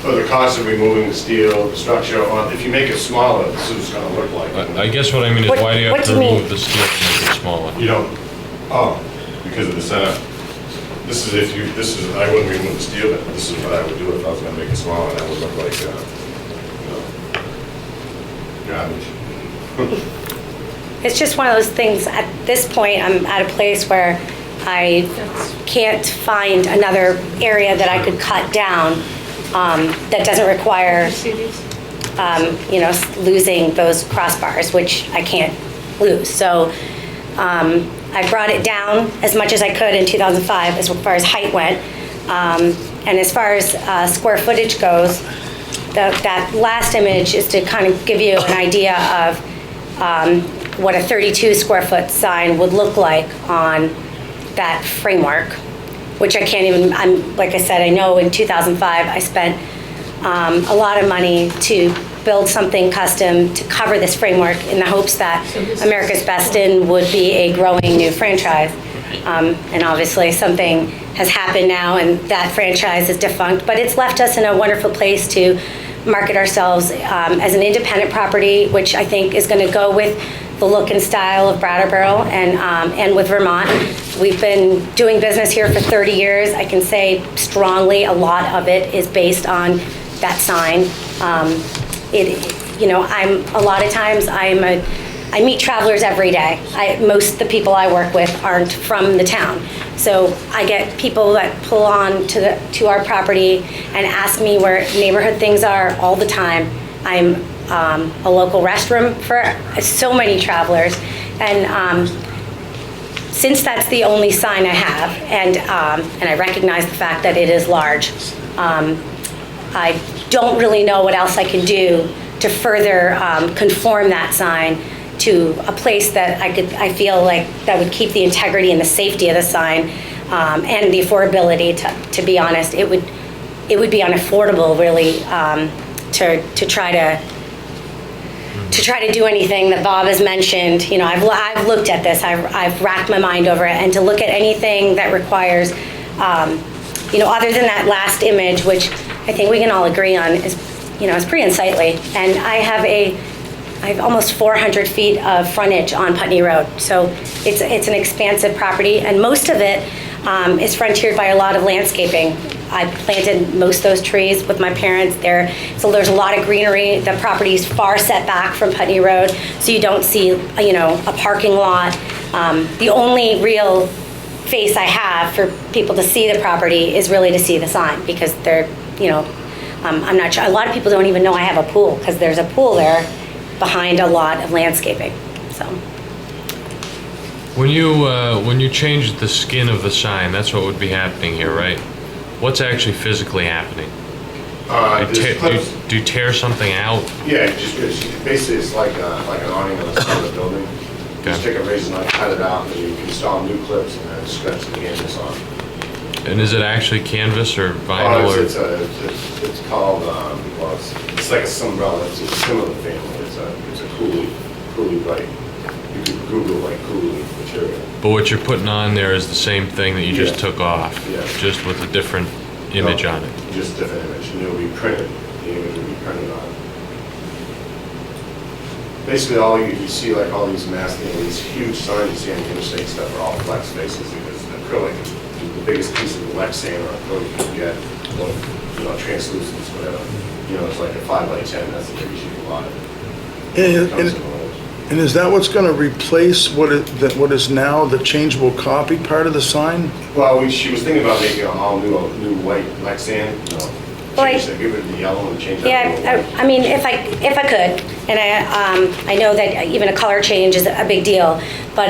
The cost of removing the steel, the structure, if you make it smaller, this is going to look like. I guess what I mean is why do you have to remove the steel to make it smaller? You don't, because of the center. I wouldn't remove the steel, but this is what I would do if I was going to make it smaller, and that would look like, garbage. it's just one of those things, at this point, I'm at a place where I can't find another area that I could cut down that doesn't require, losing those crossbars, which I can't lose. So I brought it down as much as I could in 2005 as far as height went. And as far as square footage goes, that last image is to kind of give you an idea of what a 32 square foot sign would look like on that framework, which I can't even, like I said, I know in 2005 I spent a lot of money to build something custom to cover this framework in the hopes that America's Best Inn would be a growing new franchise. And obviously something has happened now and that franchise is defunct, but it's left us in a wonderful place to market ourselves as an independent property, which I think is going to go with the look and style of Brattleboro and with Vermont. We've been doing business here for 30 years. I can say strongly a lot of it is based on that sign. I meet travelers every day. Most of the people I work with aren't from the town. So I get people that pull on to our property and ask me where neighborhood things are all the time. I'm a local restroom for so many travelers. And since that's the only sign I have, and I recognize the fact that it is large, I don't really know what else I can do to further conform that sign to a place that I feel like that would keep the integrity and the safety of the sign and the affordability. To be honest, it would be unaffordable really to try to do anything that Bob has mentioned. I've looked at this. I've racked my mind over it, and to look at anything that requires, other than that last image, which I think we can all agree on is pretty unsightly. And I have a I have almost 400 feet of frontage on Putney Road. So it's an expansive property, and most of it is frontiered by a lot of landscaping. I planted most of those trees with my parents there. So there's a lot of greenery. The property is far set back from Putney Road, so you don't see, a parking lot. The only real face I have for people to see the property is really to see the sign, because they're, I'm not sure. A lot of people don't even know I have a pool, because there's a pool there behind a lot of landscaping. So. When you change the skin of the sign, that's what would be happening here, right? What's actually physically happening? Do you tear something out? Yeah, basically it's like an awning on the side of the building. You just take a razor knife, cut it out, and you can install new clips and then stretch the canvas on. And is it actually canvas or vinyl? It's called, it's like a umbrella. It's a similar family. It's a coolie bright. You could Google like coolie material. But what you're putting on there is the same thing that you just took off, just with a different image on it. Just a different image, and it'll be printed. The image will be printed on. Basically, you see like all these these huge signs you see on the interstate stuff are all flex faces, because the acrylic, the biggest piece of wet sand or acrylic you can get, or translucence, whatever. It's like a 5x10. That's the biggest you can buy. And is that what's going to replace what is now the changeable copy part of the sign? Well, she was thinking about making all new white black sand. Get rid of the yellow and change that. I mean, if I could, and I know that even a color change is a big deal, but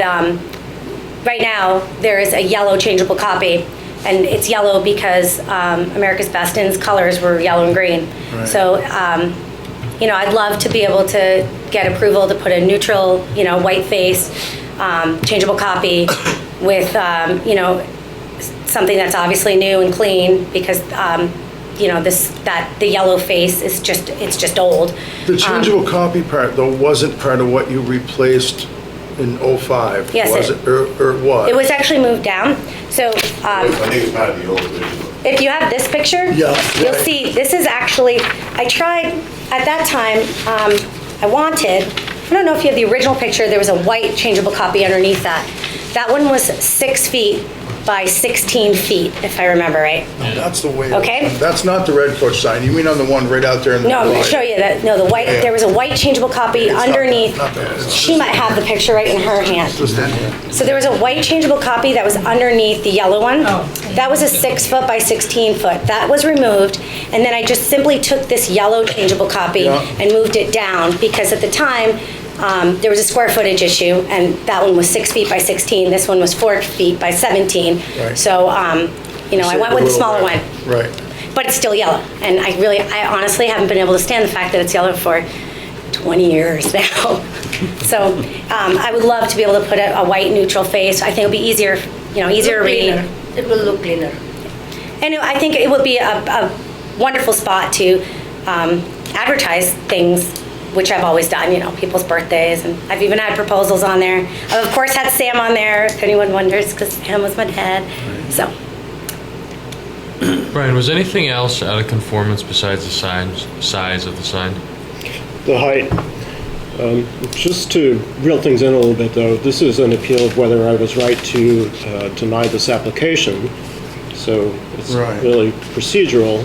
right now there is a yellow changeable copy, and it's yellow because America's Best's colors were yellow and green. Right. So. I'd love to be able to get approval to put a neutral, white face, changeable copy with, something that's obviously new and clean, because, the yellow face is just old. The changeable copy part, though, wasn't part of what you replaced in '05, Yes, was it, or what? It was actually moved down. So, I think it's part of the old original. if you have this picture, you'll see this is actually, I tried, at that time, I don't know if you have the original picture, there was a white changeable copy underneath that. That one was 6 feet by 16 feet, if I remember right. No, that's the way. Okay. That's not the Red Coach sign. You mean on the one right out there in the No, I'm going to show you that. No, the white. Yeah. There was a white changeable copy underneath. Not bad. She might have the picture right in her hand. So there was a white changeable copy that was underneath the yellow one. That was a 6 foot by 16 foot. That was removed, and then I just simply took this yellow changeable copy and moved it down, because at the time there was a square footage issue, and that one was 6 feet by 16. This one was 4 feet by 17. Right. So, I went with the smaller one. Right. But it's still yellow, and I honestly haven't been able to stand the fact that it's yellow for 20 years now. So I would love to be able to put a white neutral face. I think it would be easier, easier to read. It will look cleaner. And I think it would be a wonderful spot to advertise things, which I've always done, people's birthdays, and I've even had proposals on there. I've, of course, had Sam on there, if anyone wonders, because Sam was my dad. So. Brian, was anything else out of conformance besides the size of the sign? The height. Just to reel things in a little bit, though, this is an appeal of whether I was right to deny this application. So it's really procedural.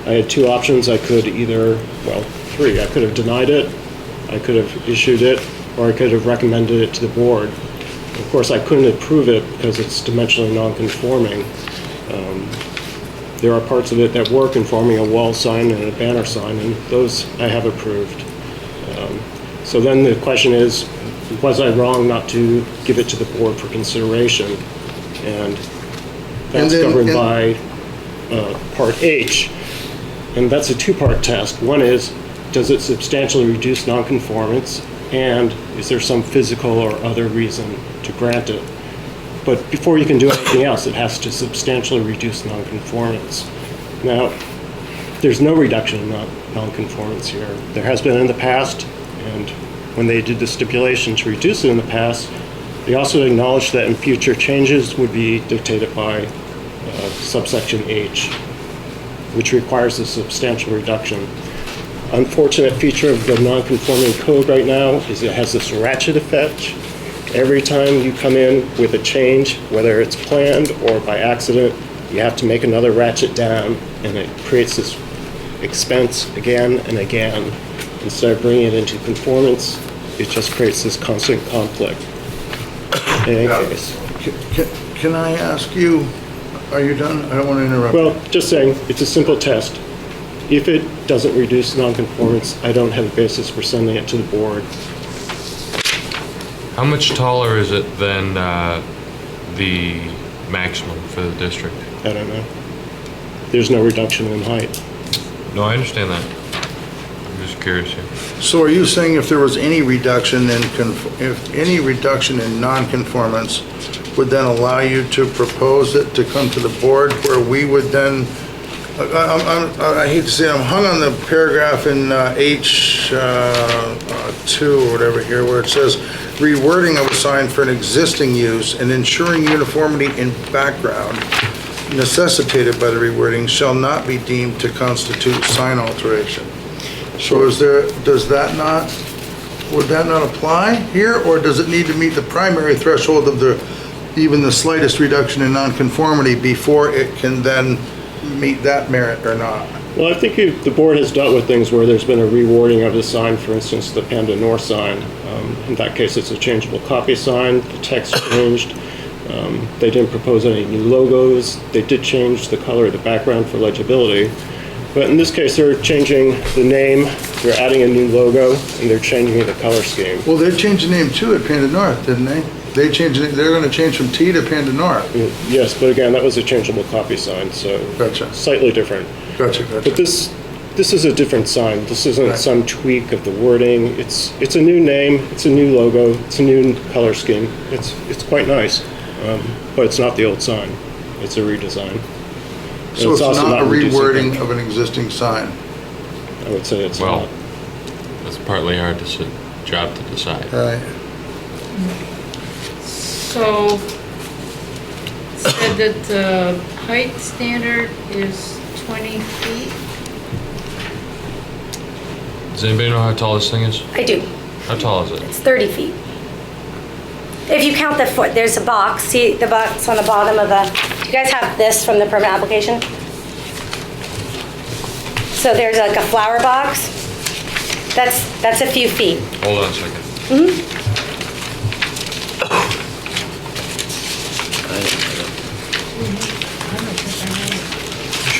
I had two options. I could three. I could have denied it, I could have issued it, or I could have recommended it to the board. Of course, I couldn't approve it because it's dimensionally non-conforming. There are parts of it that were conforming, a wall sign and a banner sign, and those I have approved. So then the question is, was I wrong not to give it to the board for consideration? And that's governed by Part H. And that's a two-part test. One is, does it substantially reduce nonconformance? And is there some physical or other reason to grant it? But before you can do anything else, it has to substantially reduce nonconformance. Now, there's no reduction in nonconformance here. There has been in the past, and when they did the stipulation to reduce it in the past, they also acknowledged that in future changes would be dictated by subsection H, which requires a substantial reduction. unfortunate feature of the non-conforming code right now is it has this ratchet effect. Every time you come in with a change, whether it's planned or by accident, you have to make another ratchet down, and it creates this expense again and again. Instead of bringing it into conformance, it just creates this constant conflict. In any case. Can I ask you, are you done? I don't want to interrupt. Well, just saying, it's a simple test. If it doesn't reduce nonconformance, I don't have a basis for sending it to the board. How much taller is it than the maximum for the district? I don't know. There's no reduction in height. No, I understand that. I'm just curious here. So are you saying if there was any reduction in, non-conformance, would then allow you to propose it to come to the board where we would then, I hate to say it, I'm hung on the paragraph in H2 or whatever here where it says rewording of a sign for an existing use and ensuring uniformity in background necessitated by the rewording shall not be deemed to constitute sign alteration. So would that not apply here, or does it need to meet the primary threshold of even the slightest reduction in nonconformity before it can then meet that merit or not? Well, I think the board has dealt with things where there's been a rewording of the sign, for instance, the Panda North sign. In that case, it's a changeable copy sign, the text changed. They didn't propose any new logos. They did change the color of the background for legibility. But in this case, they're changing the name, they're adding a new logo, and they're changing the color scheme. Well, they changed the name too at Panda North, didn't they? They're going to change from T to Panda North. Yes, but again, that was a changeable copy sign, so gotcha. Slightly different. Gotcha. But this is a different sign. This isn't some tweak of the wording. It's a new name, it's a new logo, it's a new color scheme. It's quite nice, but it's not the old sign. It's a redesign. So it's not a rewording of an existing sign? I would say it's well, not. That's partly our job to decide. Right. So, said that the height standard is 20 feet? Does anybody know how tall this thing is? I do. How tall is it? It's 30 feet. If you count the foot, there's a box. See the box on the bottom of the, do you guys have this from the permit application? So there's like a flower box. That's a few feet. Hold on a second.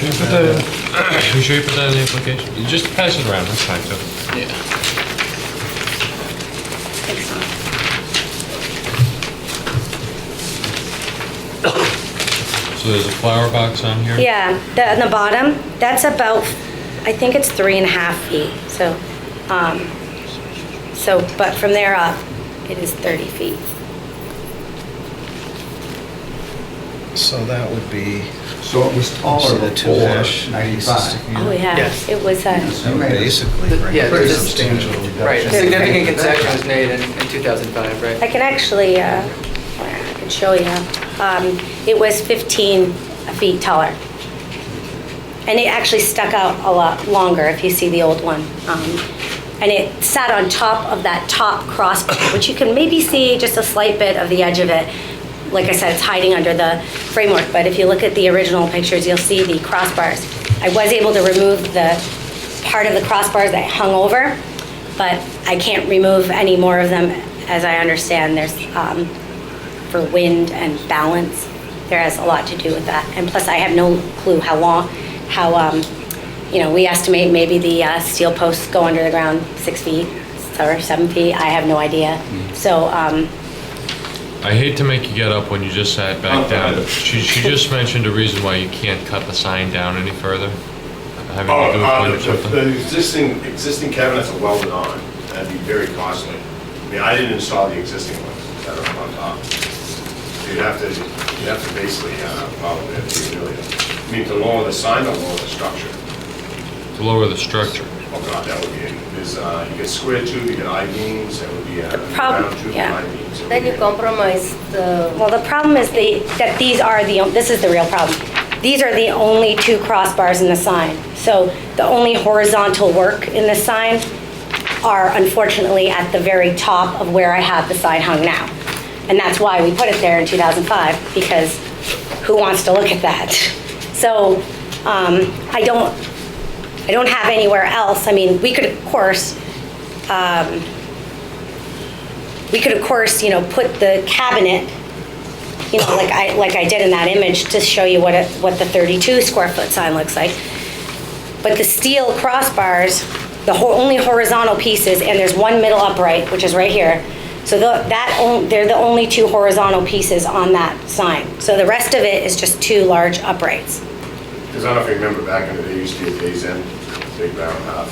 You sure you put that in the application? You just pass it around, that's fine too. Yeah. So there's a flower box on here? Yeah, on the bottom, that's about, I think it's 3.5 feet. But from there up, it is 30 feet. So that would be. So it was taller before 95. Oh, yeah, Yes. it was a. So basically, Yeah, Pretty there's a- substantial reduction. Right, a significant concession was made in 2005, right? I can actually, I can show you. It was 15 feet taller. And it actually stuck out a lot longer if you see the old one. And it sat on top of that top crossbar, which you can maybe see just a slight bit of the edge of it. Like I said, it's hiding under the framework, but if you look at the original pictures, you'll see the crossbars. I was able to remove the part of the crossbars that hung over, but I can't remove any more of them. As I understand, there's, for wind and balance, there has a lot to do with that. And plus, I have no clue how long, we estimate maybe the steel posts go under the ground 6 feet or 7 feet. I have no idea. So, I hate to make you get up when you just sat back down. She just mentioned a reason why you can't cut the sign down any further. Having to do with wind or something? The existing cabinets are welded on. That'd be very costly. I mean, I didn't install the existing ones that are on top. So you'd have to basically probably have $2 million. I mean, to lower the sign or lower the structure? To lower the structure. Oh God, that would be, you get square tube, you get I-beams, that would be a problem- round tube yeah. I-beams. Then you compromise the. well, the problem is this is the real problem. These are the only two crossbars in the sign. So the only horizontal work in the sign are unfortunately at the very top of where I have the sign hung now. And that's why we put it there in 2005, because who wants to look at that? So I don't have anywhere else. I mean, we could of course, put the cabinet, like I did in that image to show you what the 32 square foot sign looks like. But the steel crossbars, only horizontal pieces, and there's one middle upright, which is right here. So they're the only two horizontal pieces on that sign. So the rest of it is just two large uprights. Because I don't know if you remember back in the day, you used to be a Days End, big round half.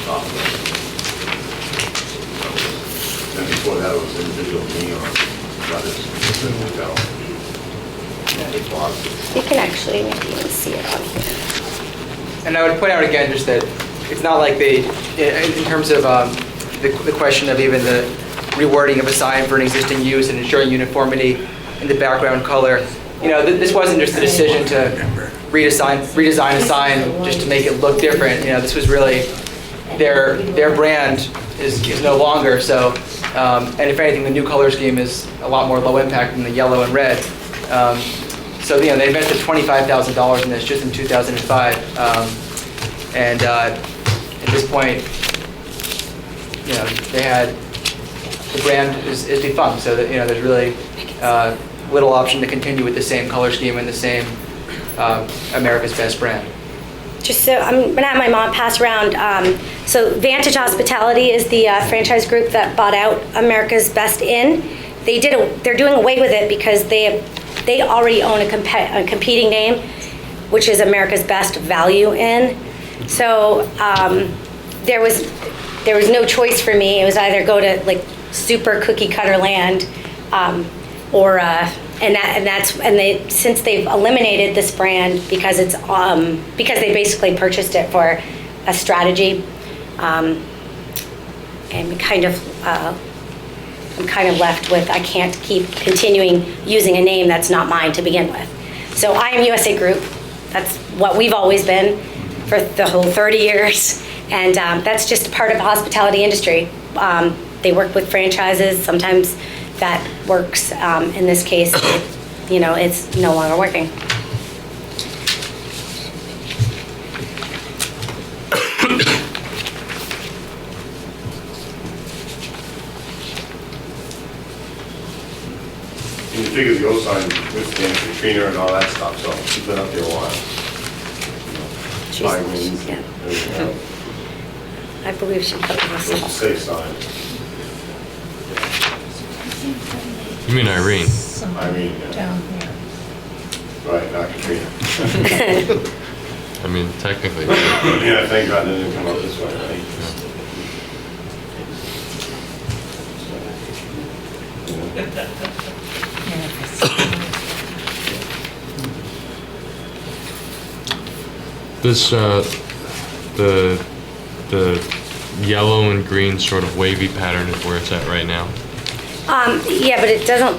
Top of it. And before that, it was individual neon letters. Big boxes. You can actually maybe even see it on here. And I would point out again just that it's not like in terms of the question of even the rewording of a sign for an existing use and ensuring uniformity in the background color. This wasn't just a decision to redesign a sign just to make it look different. This was really their brand is no longer. So, and if anything, the new color scheme is a lot more low impact than the yellow and red. So they invested $25,000 in this just in 2005, and at this point, they had the brand is defunct. So that there's really little option to continue with the same color scheme and the same America's Best brand. Just so I'm gonna have my mom pass around. So Vantage Hospitality is the franchise group that bought out America's Best Inn. They're doing away with it because they already own a competing name, which is America's Best Value Inn. So there was no choice for me. It was either go to like super cookie cutter land, or since they've eliminated this brand because they basically purchased it for a strategy, and I'm kind of left with I can't keep continuing using a name that's not mine to begin with. So I am USA Group. That's what we've always been for the whole 30 years, and that's just part of the hospitality industry. They work with franchises. Sometimes that works. In this case, it's no longer working. And you figure the old sign withstands Katrina and all that stuff, so it's been up there a while. Fire winds, everything else. I believe she put this. It's a safe sign. You mean Irene? Irene, yeah. Down here. Right, not Katrina. I mean, technically. Yeah, thank God it didn't come up this way, right? This, the yellow and green sort of wavy pattern is where it's at right now. Yeah, but it doesn't,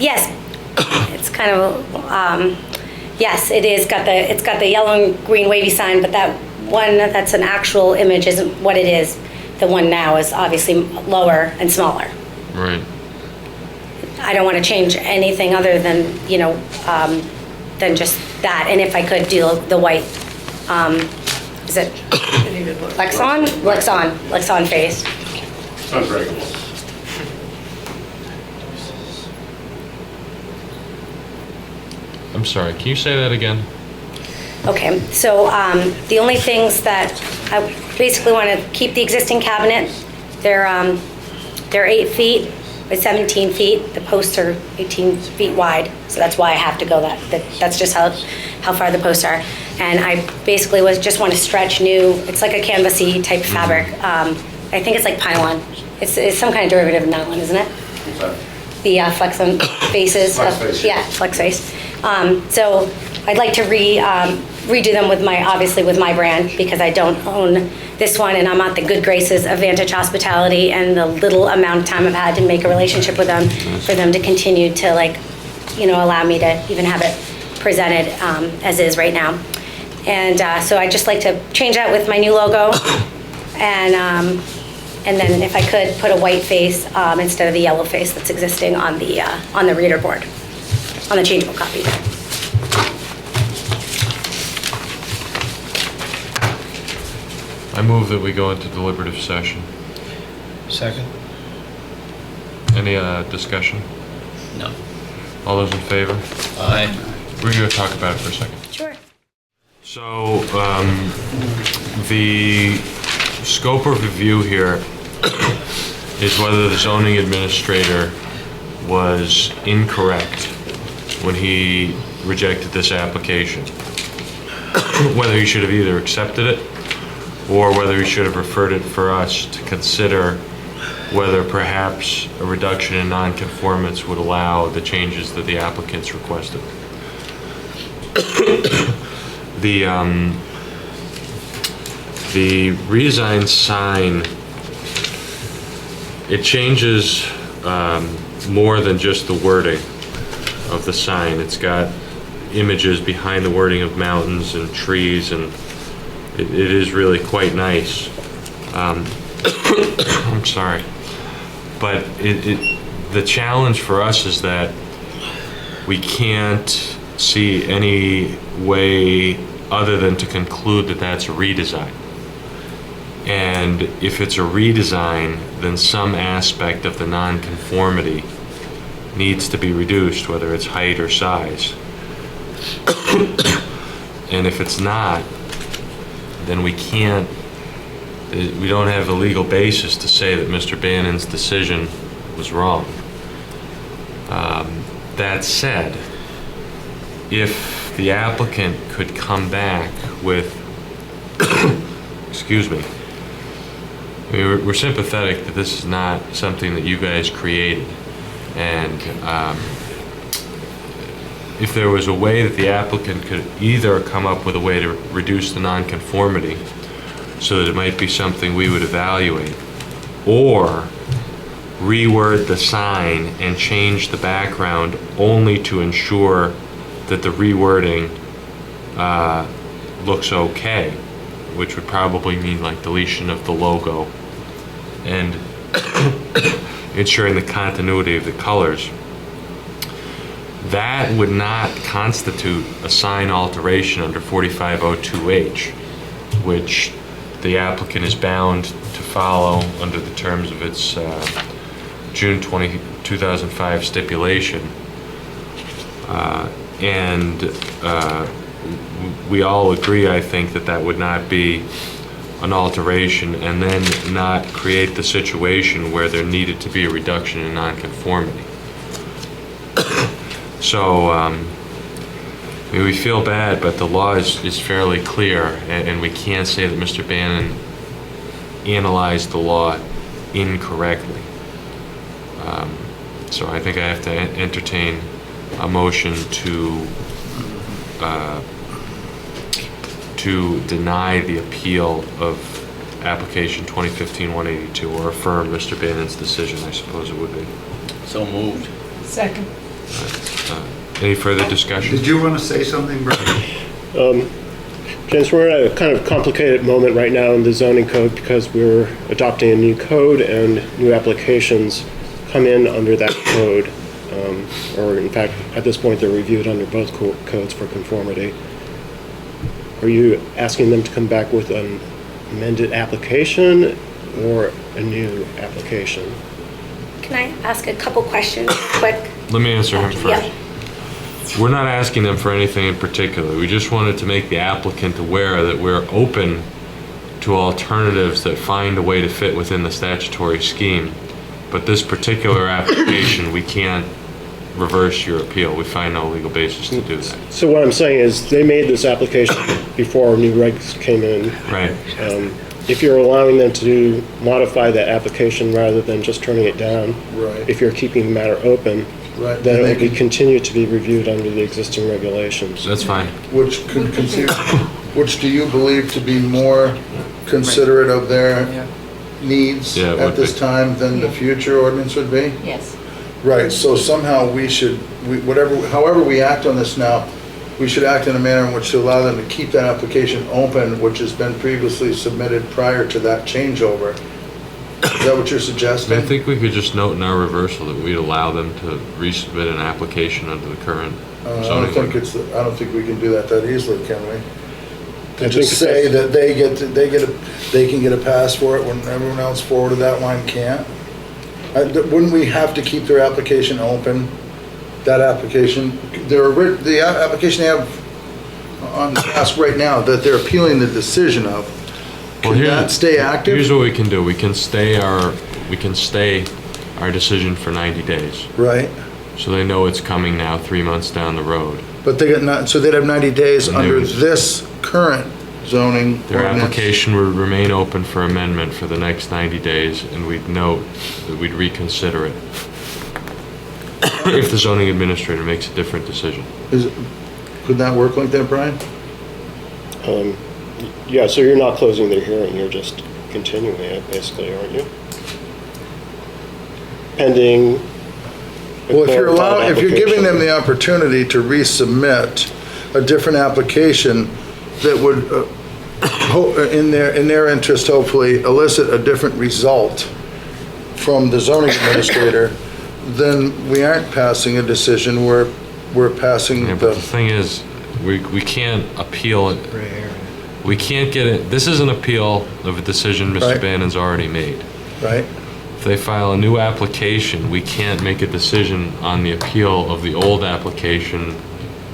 yes, it's kind of, yes, it is, it's got the yellow and green wavy sign, but that one that's an actual image isn't what it is. The one now is obviously lower and smaller. Right. I don't want to change anything other than, than just that. And if I could do the white, is it Lexon face. It's unbreakable. I'm sorry, can you say that again? Okay, so the only things that I basically want to keep the existing cabinet. They're 8 feet by 17 feet. The posts are 18 feet wide, so that's why I have to go that's just how far the posts are. And I basically just want to stretch new. It's like a canvasy type fabric. I think it's like pylon. It's some kind of derivative of nylon, isn't it? The flex on faces. Flex face. Yeah, flex face. So I'd like to redo them with my brand, because I don't own this one, and I'm at the good graces of Vantage Hospitality and the little amount of time I've had to make a relationship with them for them to continue to allow me to even have it presented as is right now. And so I'd just like to change that with my new logo, and then if I could put a white face instead of the yellow face that's existing on the reader board, on the changeable copy. I move that we go into deliberative session. Second. Any discussion? No. All those in favor? Aye. We're going to talk about it for a second. Sure. So, the scope of review here is whether the zoning administrator was incorrect when he rejected this application. Whether he should have either accepted it or whether he should have referred it for us to consider whether perhaps a reduction in nonconformance would allow the changes that the applicants requested. The redesigned sign, it changes more than just the wording of the sign. It's got images behind the wording of mountains and trees, and it is really quite nice. I'm sorry. But the challenge for us is that we can't see any way other than to conclude that that's a redesign. And if it's a redesign, then some aspect of the nonconformity needs to be reduced, whether it's height or size. And if it's not, then we don't have a legal basis to say that Mr. Bannon's decision was wrong. That said, if the applicant could come back with, excuse me, I mean, we're sympathetic that this is not something that you guys created, and if there was a way that the applicant could either come up with a way to reduce the nonconformity so that it might be something we would evaluate, or reword the sign and change the background only to ensure that the rewording looks okay, which would probably mean like deletion of the logo and ensuring the continuity of the colors. That would not constitute a sign alteration under 4502H, which the applicant is bound to follow under the terms of its June 2005 stipulation. And we all agree, I think, that that would not be an alteration and then not create the situation where there needed to be a reduction in nonconformity. So, I mean, we feel bad, but the law is fairly clear, and we can't say that Mr. Bannon analyzed the law incorrectly. So I think I have to entertain a motion to deny the appeal of application 2015-182, or affirm Mr. Bannon's decision, I suppose it would be. So moved. Second. Any further discussion? Did you want to say something, Brant? James, we're at a kind of complicated moment right now in the zoning code because we're adopting a new code and new applications come in under that code. Or in fact, at this point, they're reviewed under both codes for conformity. Are you asking them to come back with an amended application or a new application? Can I ask a couple questions quick? Let me answer him first. Yeah. We're not asking them for anything in particular. We just wanted to make the applicant aware that we're open to alternatives that find a way to fit within the statutory scheme. But this particular application, we can't reverse your appeal. We find no legal basis to do that. So what I'm saying is they made this application before new regs came in. Right. If you're allowing them to modify that application rather than just turning it down, Right. if you're keeping the matter open, Right. then And it they will be can- continue to be reviewed under the existing regulations. That's fine. Which could consider, which do you believe to be more considerate of their Yeah. needs Yeah, it at would this be. time than the future ordinance would be? Yes. Right, so somehow however we act on this now, we should act in a manner in which to allow them to keep that application open, which has been previously submitted prior to that changeover. Is that what you're suggesting? I think we could just note in our reversal that we'd allow them to resubmit an application under the current zoning ordinance. I don't think we can do that easily, can we? To I just think say that's- that they can get a pass for it when everyone else forward of that line can't? Wouldn't we have to keep their application open? That application, the application they have on task right now that they're appealing the decision of, can that stay active? Here's what we can do. We can stay our decision for 90 days. Right. So they know it's coming now 3 months down the road. But so they'd have 90 days under this current zoning Their ordinance. application would remain open for amendment for the next 90 days, and we'd note that we'd reconsider it if the zoning administrator makes a different decision. Could that work like that, Brian? Yeah, so you're not closing the hearing, you're just continuing it, basically, aren't you? Pending. Well, if you're giving them the opportunity to resubmit a different application that would, in their interest, hopefully elicit a different result from the zoning administrator, then we aren't passing a decision, we're passing Yeah, but the thing is, we can't appeal it. We can't get it. This is an appeal of a decision Mr. Right. Bannon's already made. Right. If they file a new application, we can't make a decision on the appeal of the old application,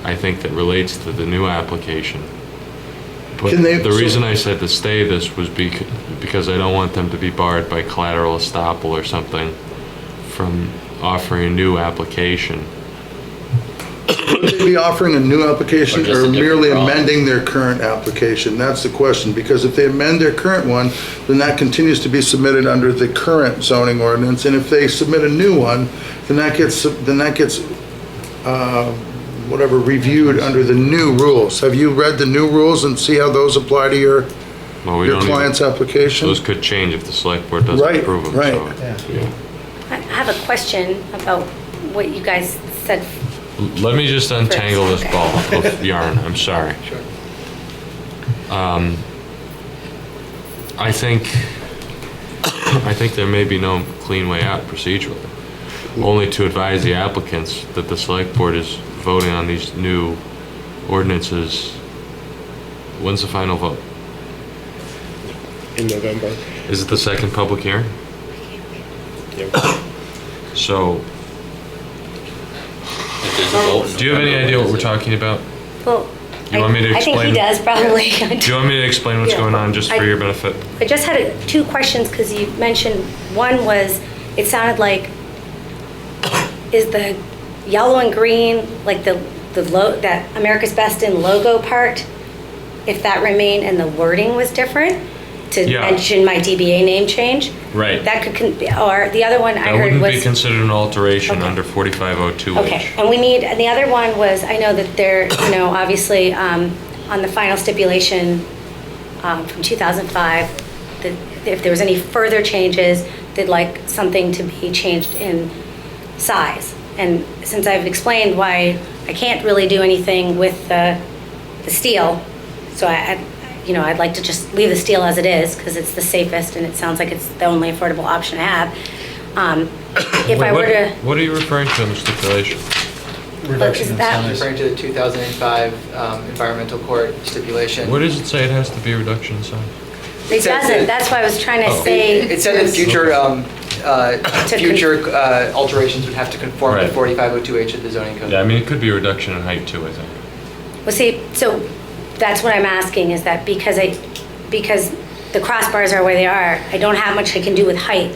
I think, that relates to the new application. But the reason I said to stay this was because I don't want them to be barred by collateral estoppel or something from offering a new application. Would they be offering a new application Or just or a different merely drawing? amending their current application? That's the question, because if they amend their current one, then that continues to be submitted under the current zoning ordinance, and if they submit a new one, then that gets reviewed under the new rules. Have you read the new rules and see how those apply to your client's application? Those could change if the select board doesn't Right, approve them. right. So, yeah. I have a question about what you guys said. Let me just untangle this ball of yarn. I'm sorry. Sure. I think there may be no clean way out procedurally. Only to advise the applicants that the select board is voting on these new ordinances. When's the final vote? In November. Is it the second public hearing? So, do you have any idea what we're talking about? Well, You want me to I think explain? he does probably. Do you want me to explain what's Yeah. going on just for your benefit? I just had two questions because you mentioned, one was, it sounded like, is the yellow and green, like that America's Best in logo part, if that remained and the wording was different, to Yeah. mention my DBA name change? Right. That could, or the other one I That heard wouldn't be was, considered an alteration under 4502H. okay, and and the other one was, I know that there, obviously, on the final stipulation from 2005, that if there was any further changes, they'd like something to be changed in size. And since I've explained why I can't really do anything with the steel, so I'd like to just leave the steel as it is because it's the safest and it sounds like it's the only affordable option I have. If I were to, What are you referring to in the stipulation? Reduction of size. Referring to the 2005 environmental court stipulation. Where does it say it has to be a reduction in size? it doesn't, that's why I was trying to say. It said that future alterations would have to conform Right. to 4502H of the zoning code. Yeah, I mean, it could be a reduction in height too, I think. Well, see, so that's what I'm asking, is that because the crossbars are where they are, I don't have much I can do with height,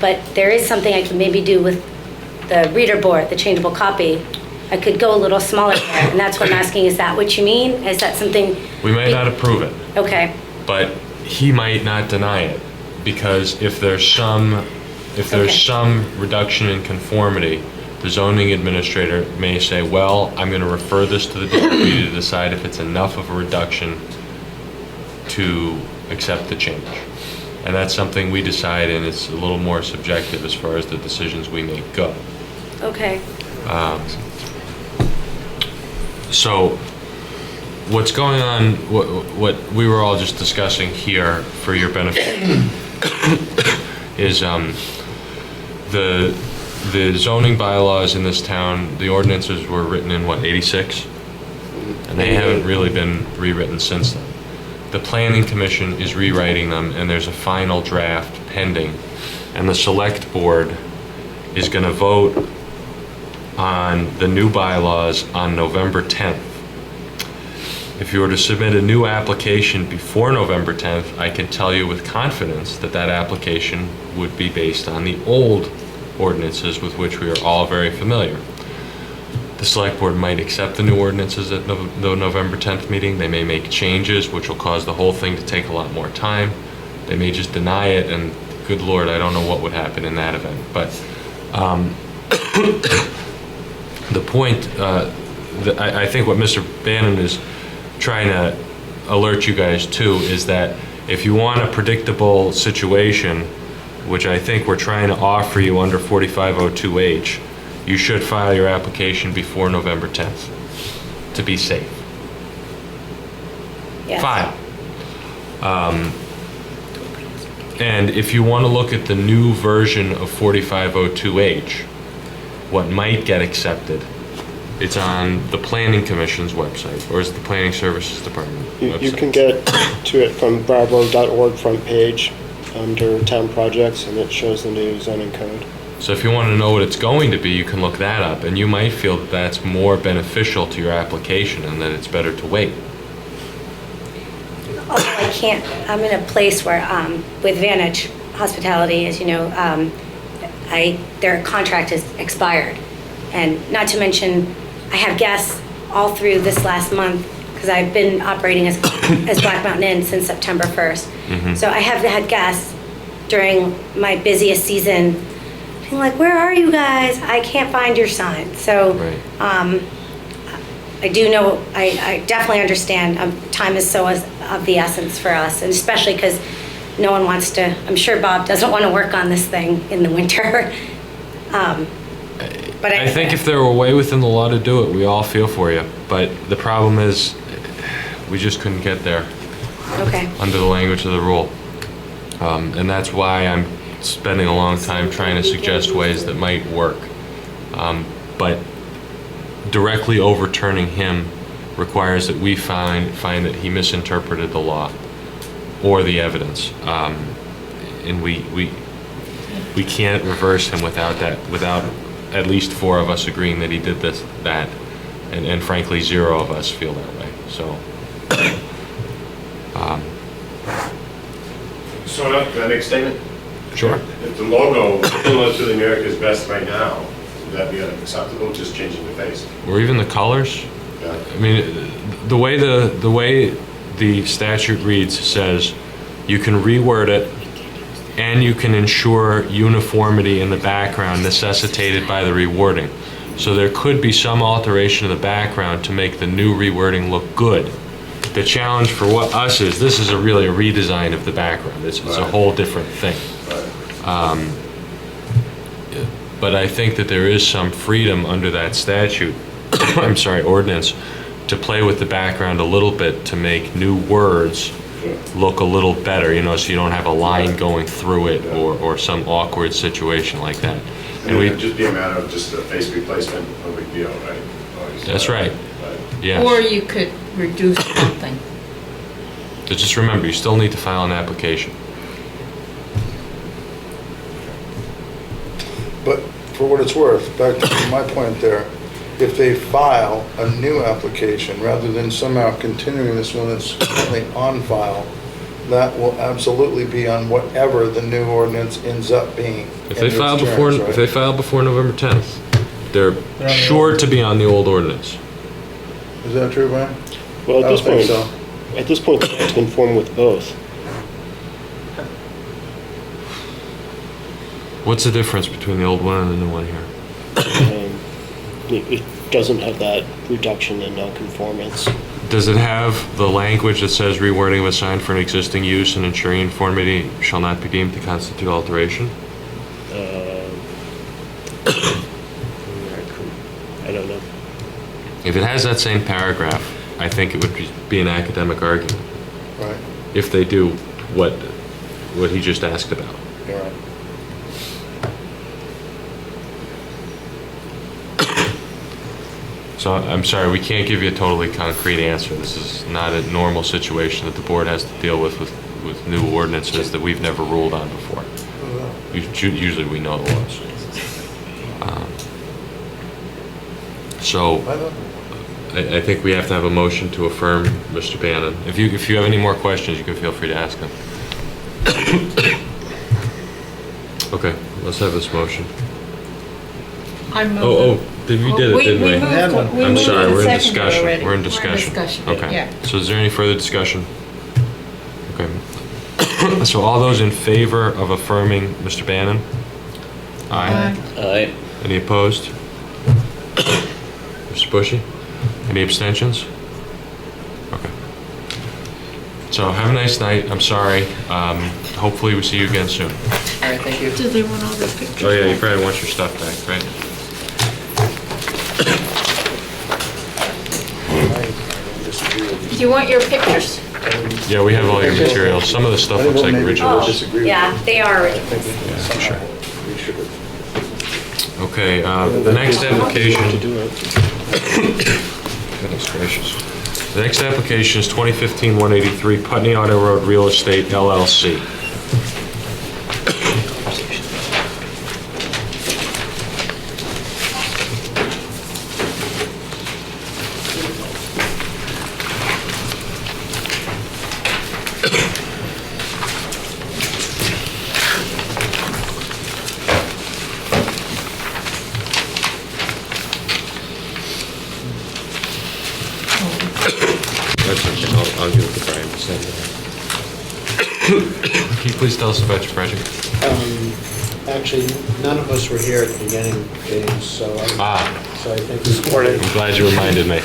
but there is something I can maybe do with the reader board, the changeable copy. I could go a little smaller there, and that's what I'm asking, is that what you mean? Is that something? We might not approve it, Okay, but he might not deny it, because if there's some reduction in conformity, the zoning administrator may say, well, I'm going to refer this to the DRB to decide if it's enough of a reduction to accept the change. And that's something we decide, and it's a little more subjective as far as the decisions we make go. Okay. So what's going on, what we were all just discussing here for your benefit is the zoning bylaws in this town, the ordinances were written in what, 86? And they haven't really been rewritten since then. The Planning Commission is rewriting them, and there's a final draft pending. And the Select Board is going to vote on the new bylaws on November 10th. If you were to submit a new application before November 10th, I can tell you with confidence that that application would be based on the old ordinances with which we are all very familiar. The Select Board might accept the new ordinances at the November 10th meeting. They may make changes, which will cause the whole thing to take a lot more time. They may just deny it, and good Lord, I don't know what would happen in that event. But the point, I think what Mr. Bannon is trying to alert you guys to is that if you want a predictable situation, which I think we're trying to offer you under 4502H, you should file your application before November 10th to be safe. Yes. File. And if you want to look at the new version of 4502H, what might get accepted, it's on the Planning Commission's website, or is it the Planning Services Department website? You can get to it from Brattleboro.org front page under Town Projects, and it shows the new zoning code. So if you want to know what it's going to be, you can look that up, and you might feel that that's more beneficial to your application and that it's better to wait. Although I can't, I'm in a place where, with Vantage Hospitality, as you know, their contract is expired. And not to mention, I have guests all through this last month, because I've been operating as Black Mountain Inn since September 1st. Mm-hmm. So I have had guests during my busiest season being like, where are you guys? I can't find your sign. So I do know, I definitely understand time is so of the essence for us, and especially because no one wants to, I'm sure Bob doesn't want to work on this thing in the winter. But I think if there were a way within the law to do it, we all feel for you. But the problem is, we just couldn't get there. Okay. Under the language of the rule. And that's why I'm spending a long time trying to suggest ways that might work. But directly overturning him requires that we find that he misinterpreted the law or the evidence. And we can't reverse him without at least 4 of us agreeing that he did that, and frankly 0 of us feel that way. So So can I make a statement? Sure. If the logo similar to the America's Best right now, would that be acceptable, just changing the face? or even the colors. Yeah. I mean, the way the statute reads says you can reword it, and you can ensure uniformity in the background necessitated by the rewording. So there could be some alteration of the background to make the new rewording look good. The challenge for us is this is really a redesign of the background. It's a whole different thing. But I think that there is some freedom under that statute, ordinance, to play with the background a little bit to make new words look a little better, so you don't have a line going through it or some awkward situation like that. And it would just be a matter of just a face replacement, no big deal, right? That's right. Yes. Or you could reduce something. So just remember, you still need to file an application. But for what it's worth, back to my point there, if they file a new application rather than somehow continuing this one that's currently on file, that will absolutely be on whatever the new ordinance ends up being. If they file before November 10th, they're sure to be on the old ordinance. Is that true, Brian? Well, I don't think so. At this point, they have to conform with both. What's the difference between the old one and the new one here? It doesn't have that reduction in nonconformance. Does it have the language that says rewording of a sign for an existing use and ensuring uniformity shall not be deemed to constitute alteration? If it has that same paragraph, I think it would be an academic argument. Right. If they do what he just asked about. You're right. So I'm sorry, we can't give you a totally concrete answer. This is not a normal situation that the board has to deal with new ordinances that we've never ruled on before. Usually we know the laws. So I think we have to have a motion to affirm Mr. Bannon. If you have any more questions, you can feel free to ask them. Okay, let's have this motion. I move. Oh, we did it, didn't we? I'm sorry, we're in seconded discussion. already. We're in discussion. Okay. Yeah. So is there any further discussion? Okay. So all those in favor of affirming Mr. Bannon? Aye. Aye. Any opposed? Mr. Bushy? Any abstentions? Okay. So have a nice night. I'm sorry. Hopefully we see you again soon. All right, thank you. Do they want all their pictures? Oh yeah, you probably want your stuff back, right? Do you want your pictures? Yeah, we have all your materials. Some of the stuff looks like originals. Yeah, they are originals. Yeah, sure. Okay, the next application. Goodness gracious. The next application is 2015-183 Putney Auto Road Real Estate LLC. That's okay, I'll give it to Brian to send it. Can you please tell us about your project? Actually, none of us were here at the beginning, James, so I think this I'm glad you reminded me.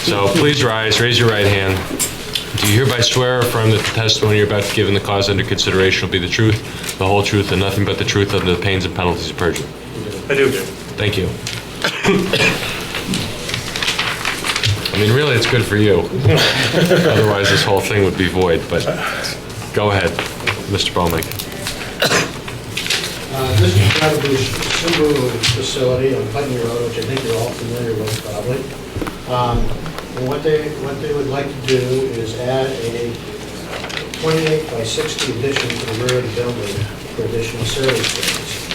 So please rise, raise your right hand. Do you hereby swear or affirm that the testimony you're about to give in the cause under consideration will be the truth, the whole truth, and nothing but the truth under the pains and penalties of perjury? I do. Thank you. I mean, really, it's good for you. Otherwise, this whole thing would be void, but go ahead, Mr. Bowman. This is Brattleboro Subaru facility on Putney Road, which I think you're all familiar with probably. And what they would like to do is add a 28 by 60 addition to the rear of the building for additional service space.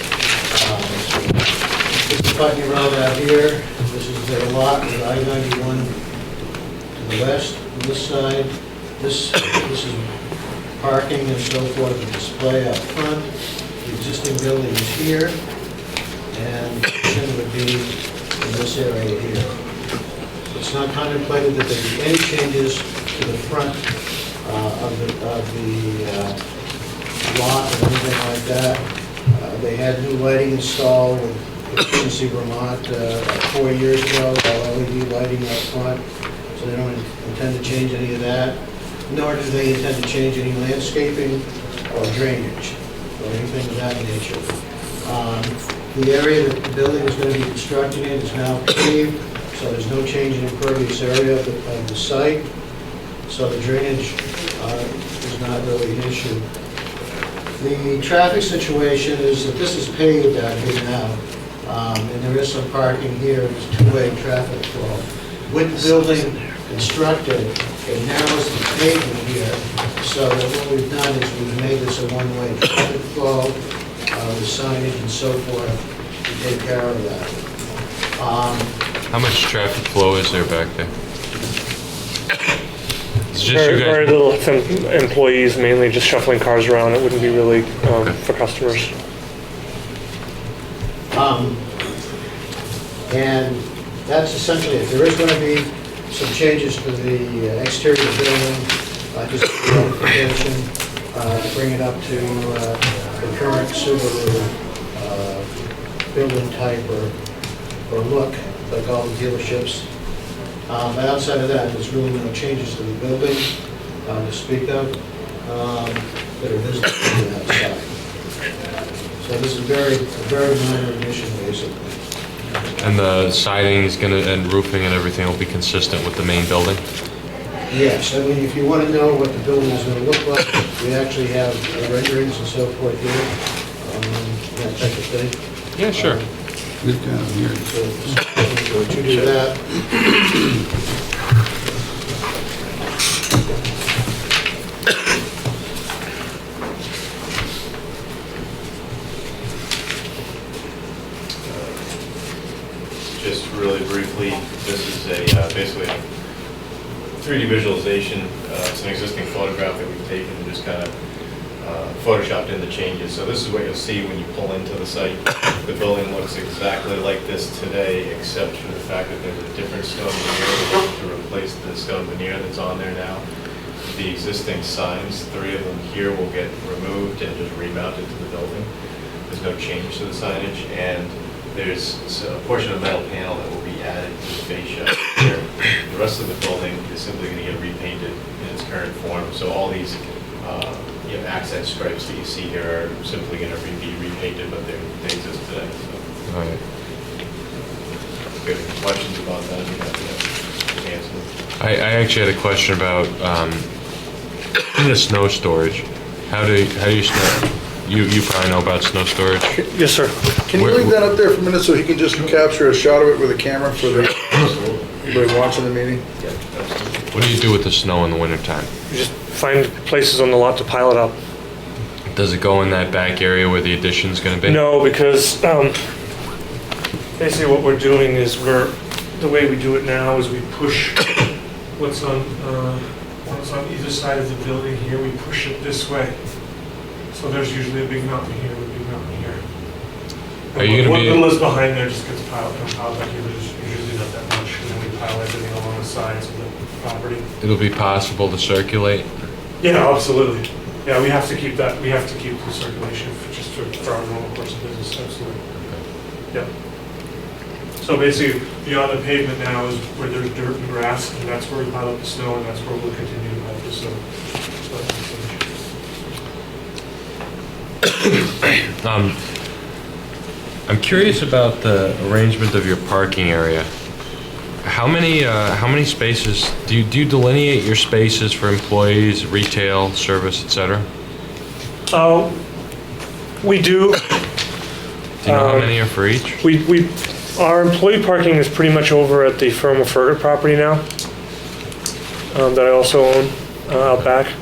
This is Putney Road out here. This is their lot with I-91 to the west on this side. This is parking and so forth, and display up front. The existing building is here, and the kitchen would be in this area here. It's not contemplated that there be any changes to the front of the lot or anything like that. They had new lighting installed with Efficiency Vermont 4 years ago, LED lighting up front, so they don't intend to change any of that, nor do they intend to change any landscaping or drainage or anything of that nature. The area that the building is going to be constructed in is now paved, so there's no change in impervious area of the site, so the drainage is not really an issue. The traffic situation is that this is paved out here now, and there is some parking here, there's two-way traffic flow. With the building constructed, it narrows the pavement here, so that what we've done is we've made this a one-way traffic flow with signage and so forth to take care of that. How much traffic flow is there back there? It's just Very, you guys. very little from employees, mainly just shuffling cars around. It wouldn't be really for customers. And that's essentially it. There is going to be some changes to the exterior of the building, just modification to bring it up to the current Subaru building type or look, like all the dealerships. But outside of that, there's really no changes to the building to speak of that are visible from the outside. So this is a very minor addition, basically. And the siding is gonna, and roofing and everything will be consistent with the main building? Yes, I mean, if you want to know what the building is going to look like, we actually have renderings and so forth here, that type of thing. Yeah, sure. We've got them here. So to do that, Just really briefly, this is basically a 3D visualization. It's an existing photograph that we've taken and just kind of photoshopped in the changes. So this is what you'll see when you pull into the site. The building looks exactly like this today, except for the fact that there's a different stone veneer to replace the stone veneer that's on there now. The existing signs, 3 of them here, will get removed and just remounted to the building. There's no change to the signage, and there's a portion of metal panel that will be added to the fascia here. The rest of the building is simply going to get repainted in its current form. So all these accent stripes that you see here are simply going to be repainted, but they exist today. So. All right. If you have any questions about that, you have to answer them. I actually had a question about the snow storage. How do you store? You probably know about snow storage. Yes, sir. Can you leave that up there for a minute so he can just capture a shot of it with a camera for the everybody watching the meeting? What do you do with the snow in the wintertime? You just find places on the lot to pile it up. Does it go in that back area where the addition's going to be? No, because basically what we're doing is the way we do it now is we push what's on either side of the building here, we push it this way. So there's usually a big mountain here, a big mountain here. Are you going to be... What little is behind there just gets piled back here, but there's usually not that much, and then we pile everything along the sides of the property. It'll be possible to circulate? Yeah, absolutely. Yeah, we have to keep that, we have to keep the circulation for our normal course of business, absolutely. Yeah. So basically, beyond the pavement now is where there's dirt and grass, and that's where we pile up the snow, and that's where we'll continue to pile up the snow. I'm curious about the arrangement of your parking area. How many spaces do you delineate your spaces for employees, retail, service, etc.? We do. Do you know how many are for each? Our employee parking is pretty much over at the Firma Ferger property now, that I also own out back.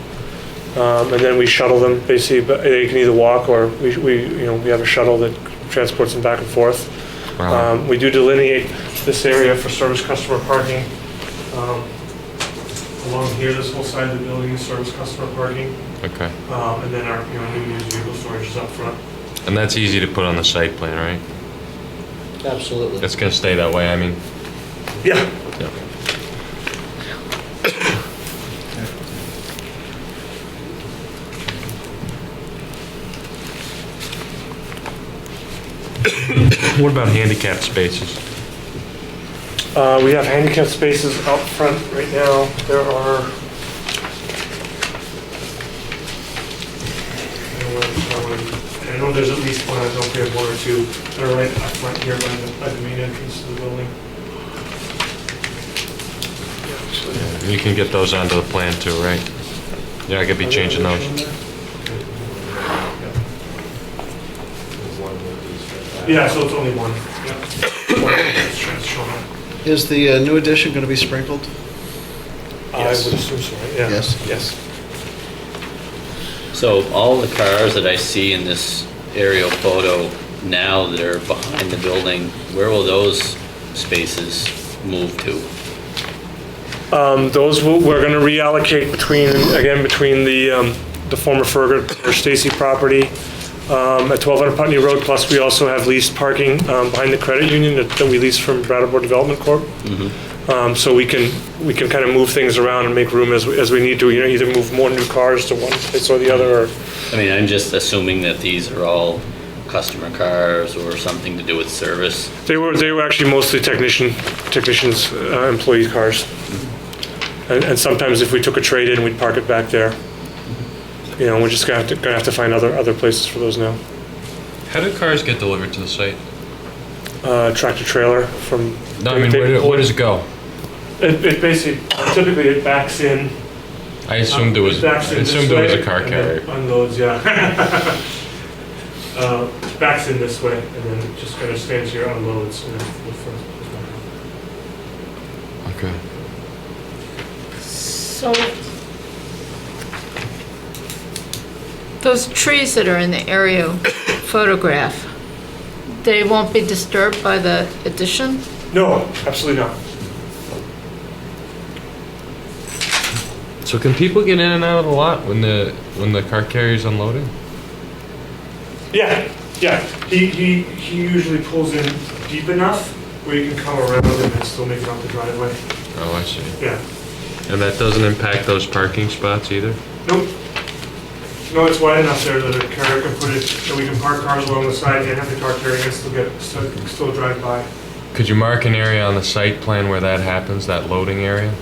And then we shuttle them, basically, they can either walk or we have a shuttle that transports them back and forth. Wow. We do delineate this area for service customer parking. Along here, this whole side of the building is service customer parking. Okay. And then our new used vehicle storage is up front. And that's easy to put on the site plan, right? absolutely. It's going to stay that way, I mean? Yeah. Yeah. What about handicapped spaces? We have handicap spaces out front right now. There are, I know there's at least one, I don't know if we have one or two, that are right up front here by the main entrance to the building. You can get those onto the plan too, right? Yeah, I could be changing those. Yeah, so it's only one. Is the new addition going to be sprinkled? I would assume so, right? Yeah. Yes. Yes. So all the cars that I see in this aerial photo now that are behind the building, where will those spaces move to? Those we're going to reallocate between the former Ferger or Stacy property at 1200 Putney Road. Plus, we also have leased parking behind the credit union that we lease from Brattleboro Development Corp. Mm-hmm. So we can kind of move things around and make room as we need to. Either move more new cars to one place or the other. Or I mean, I'm just assuming that these are all customer cars or something to do with service. They were actually mostly technicians' employee cars. And sometimes if we took a trade in, we'd park it back there. We're just gonna have to find other places for those now. How do cars get delivered to the site? tractor trailer from. No, I mean, where does it go? It basically, typically it backs in. I assumed it was a car carrier. Unloads, yeah. Backs in this way, and then it just kind of stands here, unloads. Okay. So, those trees that are in the aerial photograph, they won't be disturbed by the addition? No, absolutely not. So can people get in and out of the lot when the car carrier's unloading? Yeah. He usually pulls in deep enough where you can come around and still make it up the driveway. Oh, I see. Yeah. And that doesn't impact those parking spots either? Nope. No, it's wide enough there that a carrier can put it, that we can park cars along the side and have the car carrier and still drive by. Could you mark an area on the site plan where that happens, that loading area?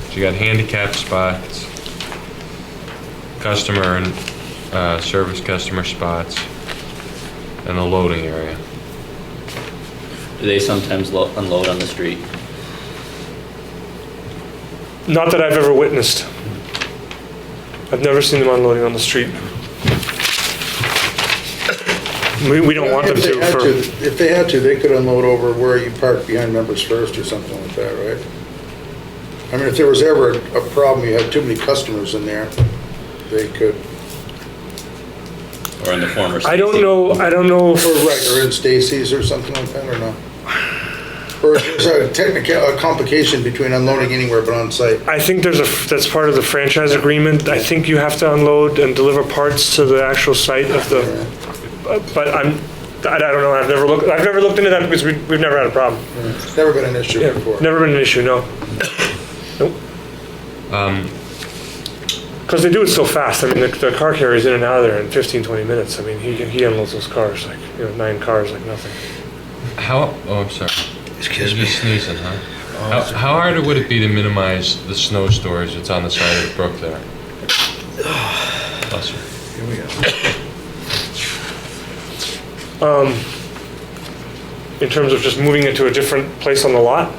So you got handicap spots, customer and service customer spots, and a loading area. Do they sometimes unload on the street? Not that I've ever witnessed. I've never seen them unloading on the street. We don't want them to. If they had to, they could unload over where you park behind Members First or something like that, right? I mean, if there was ever a problem, you had too many customers in there, they could. Or in the former Stacy? I don't know or in Stacy's or something like that, or no? Or is there a complication between unloading anywhere but on site? I think that's part of the franchise agreement. I think you have to unload and deliver parts to the actual site of the, but I don't know, I've never looked into that because we've never had a problem. It's never been an issue before. Never been an issue, no. Nope. Because they do it so fast. I mean, the car carries in and out of there in 15, 20 minutes. I mean, he unloads those cars, like, 9 cars like nothing. I'm sorry. Excuse me. Sneezing, huh? How hard would it be to minimize the snow storage that's on the side of the brook there? Bless you. Here we go. In terms of just moving it to a different place on the lot?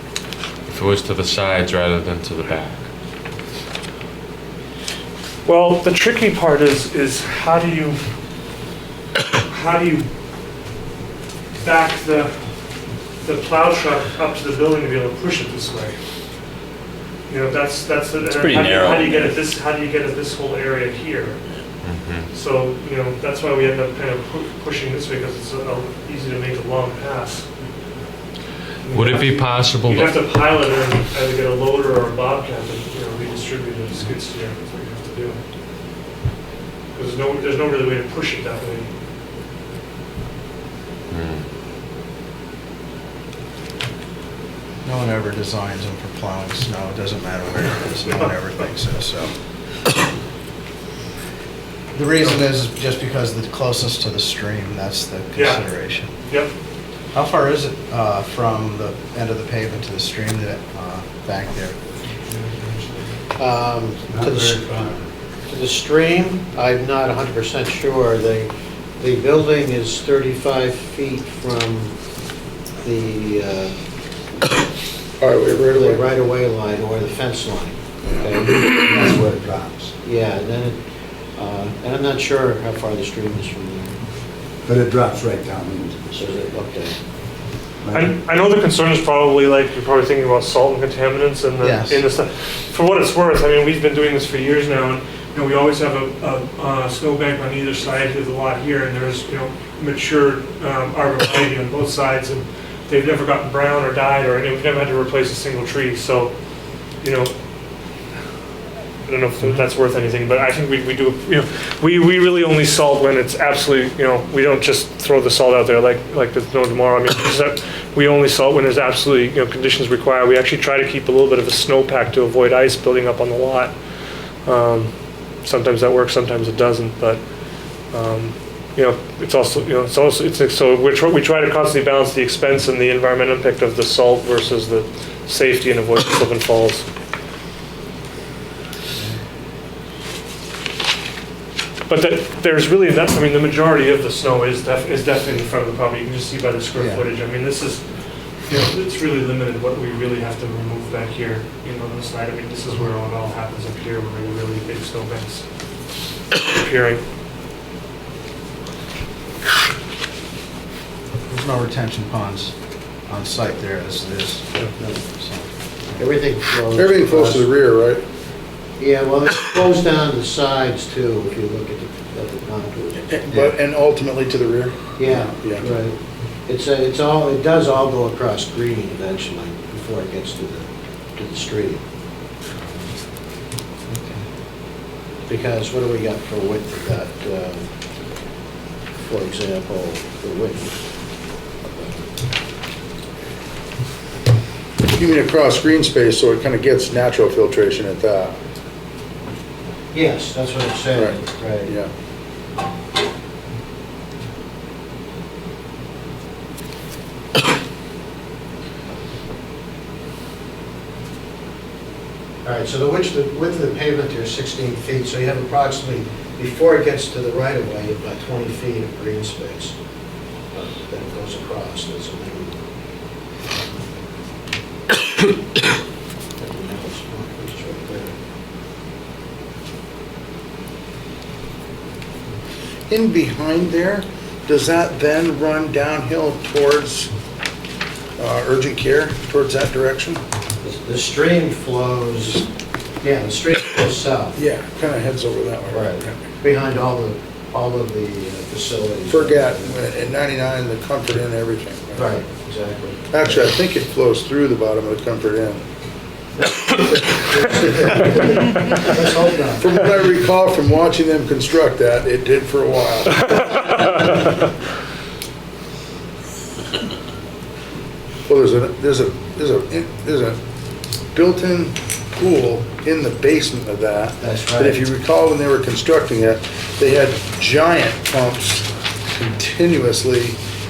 If it was to the sides rather than to the back. Well, the tricky part is how do you back the plow truck up to the building to be able to push it this way? That's it's pretty narrow. How do you get it this whole area here? Mm-hmm. So that's why we end up kind of pushing this way, because it's easy to make a long pass. Would it be possible? You have to pilot it and either get a loader or a bobcat and redistribute it to skid steer. That's what you have to do. Because there's no really way to push it that way. No one ever designs them for plowing snow. It doesn't matter where it is. No one ever thinks so. The reason is just because the closest to the stream, that's the consideration. Yep. How far is it from the end of the pavement to the stream that back there? To the stream, I'm not 100% sure. The building is 35 feet from the right-of-way line or the fence line. Okay? That's where it drops. Yeah, and then and I'm not sure how far the stream is from there. But it drops right down into the stream. Okay. I know the concern is probably you're probably thinking about salt and contaminants and in the stuff. For what it's worth, I mean, we've been doing this for years now, and we always have a snowbank on either side of the lot here, and there's mature arborvitae on both sides, and they've never gotten brown or died, or we've never had to replace a single tree. So, I don't know if that's worth anything, but I think we do. We really only salt when it's absolutely. We don't just throw the salt out there like there's no tomorrow. I mean, we only salt when there's absolutely conditions require. We actually try to keep a little bit of a snowpack to avoid ice building up on the lot. Sometimes that works, sometimes it doesn't. But it's also so we try to constantly balance the expense and the environmental impact of the salt versus the safety and avoid slip and falls. But there's really, I mean, the majority of the snow is definitely in front of the property. You can just see by the square footage. I mean, this is, you know, it's really limited what we really have to remove back here, you know, on the side. I mean, this is where it all happens up here, where the really big snow banks appearing. There's no retention ponds on site there as it is. So, Everything flows. Everything flows to the rear, right? Yeah, well, it flows down the sides too, if you look at the contours. But, and ultimately to the rear? Yeah, Yeah. right. It does all go across Green eventually, before it gets to the street. Because what do we got for width of that, for example, the width? You mean across green space, so it kind of gets natural filtration at that? Yes, that's what it said, right. Yeah. All right, so the width of the pavement here is 16 feet, so you have approximately, before it gets to the right-of-way, about 20 feet of green space. Then it goes across, that's a minimum. In behind there, does that then run downhill towards urgent care, towards that direction? The stream flows, the stream flows south. Yeah, kind of heads over that way. Right, behind all of the facilities. Forget, at 99, the Comfort Inn, everything. Right, exactly. Actually, I think it flows through the bottom of the Comfort Inn. Let's hope not. From what I recall from watching them construct that, it did for a while. Well, there's a built-in pool in the basement of that. That's But if right. you recall, when they were constructing it, they had giant pumps continuously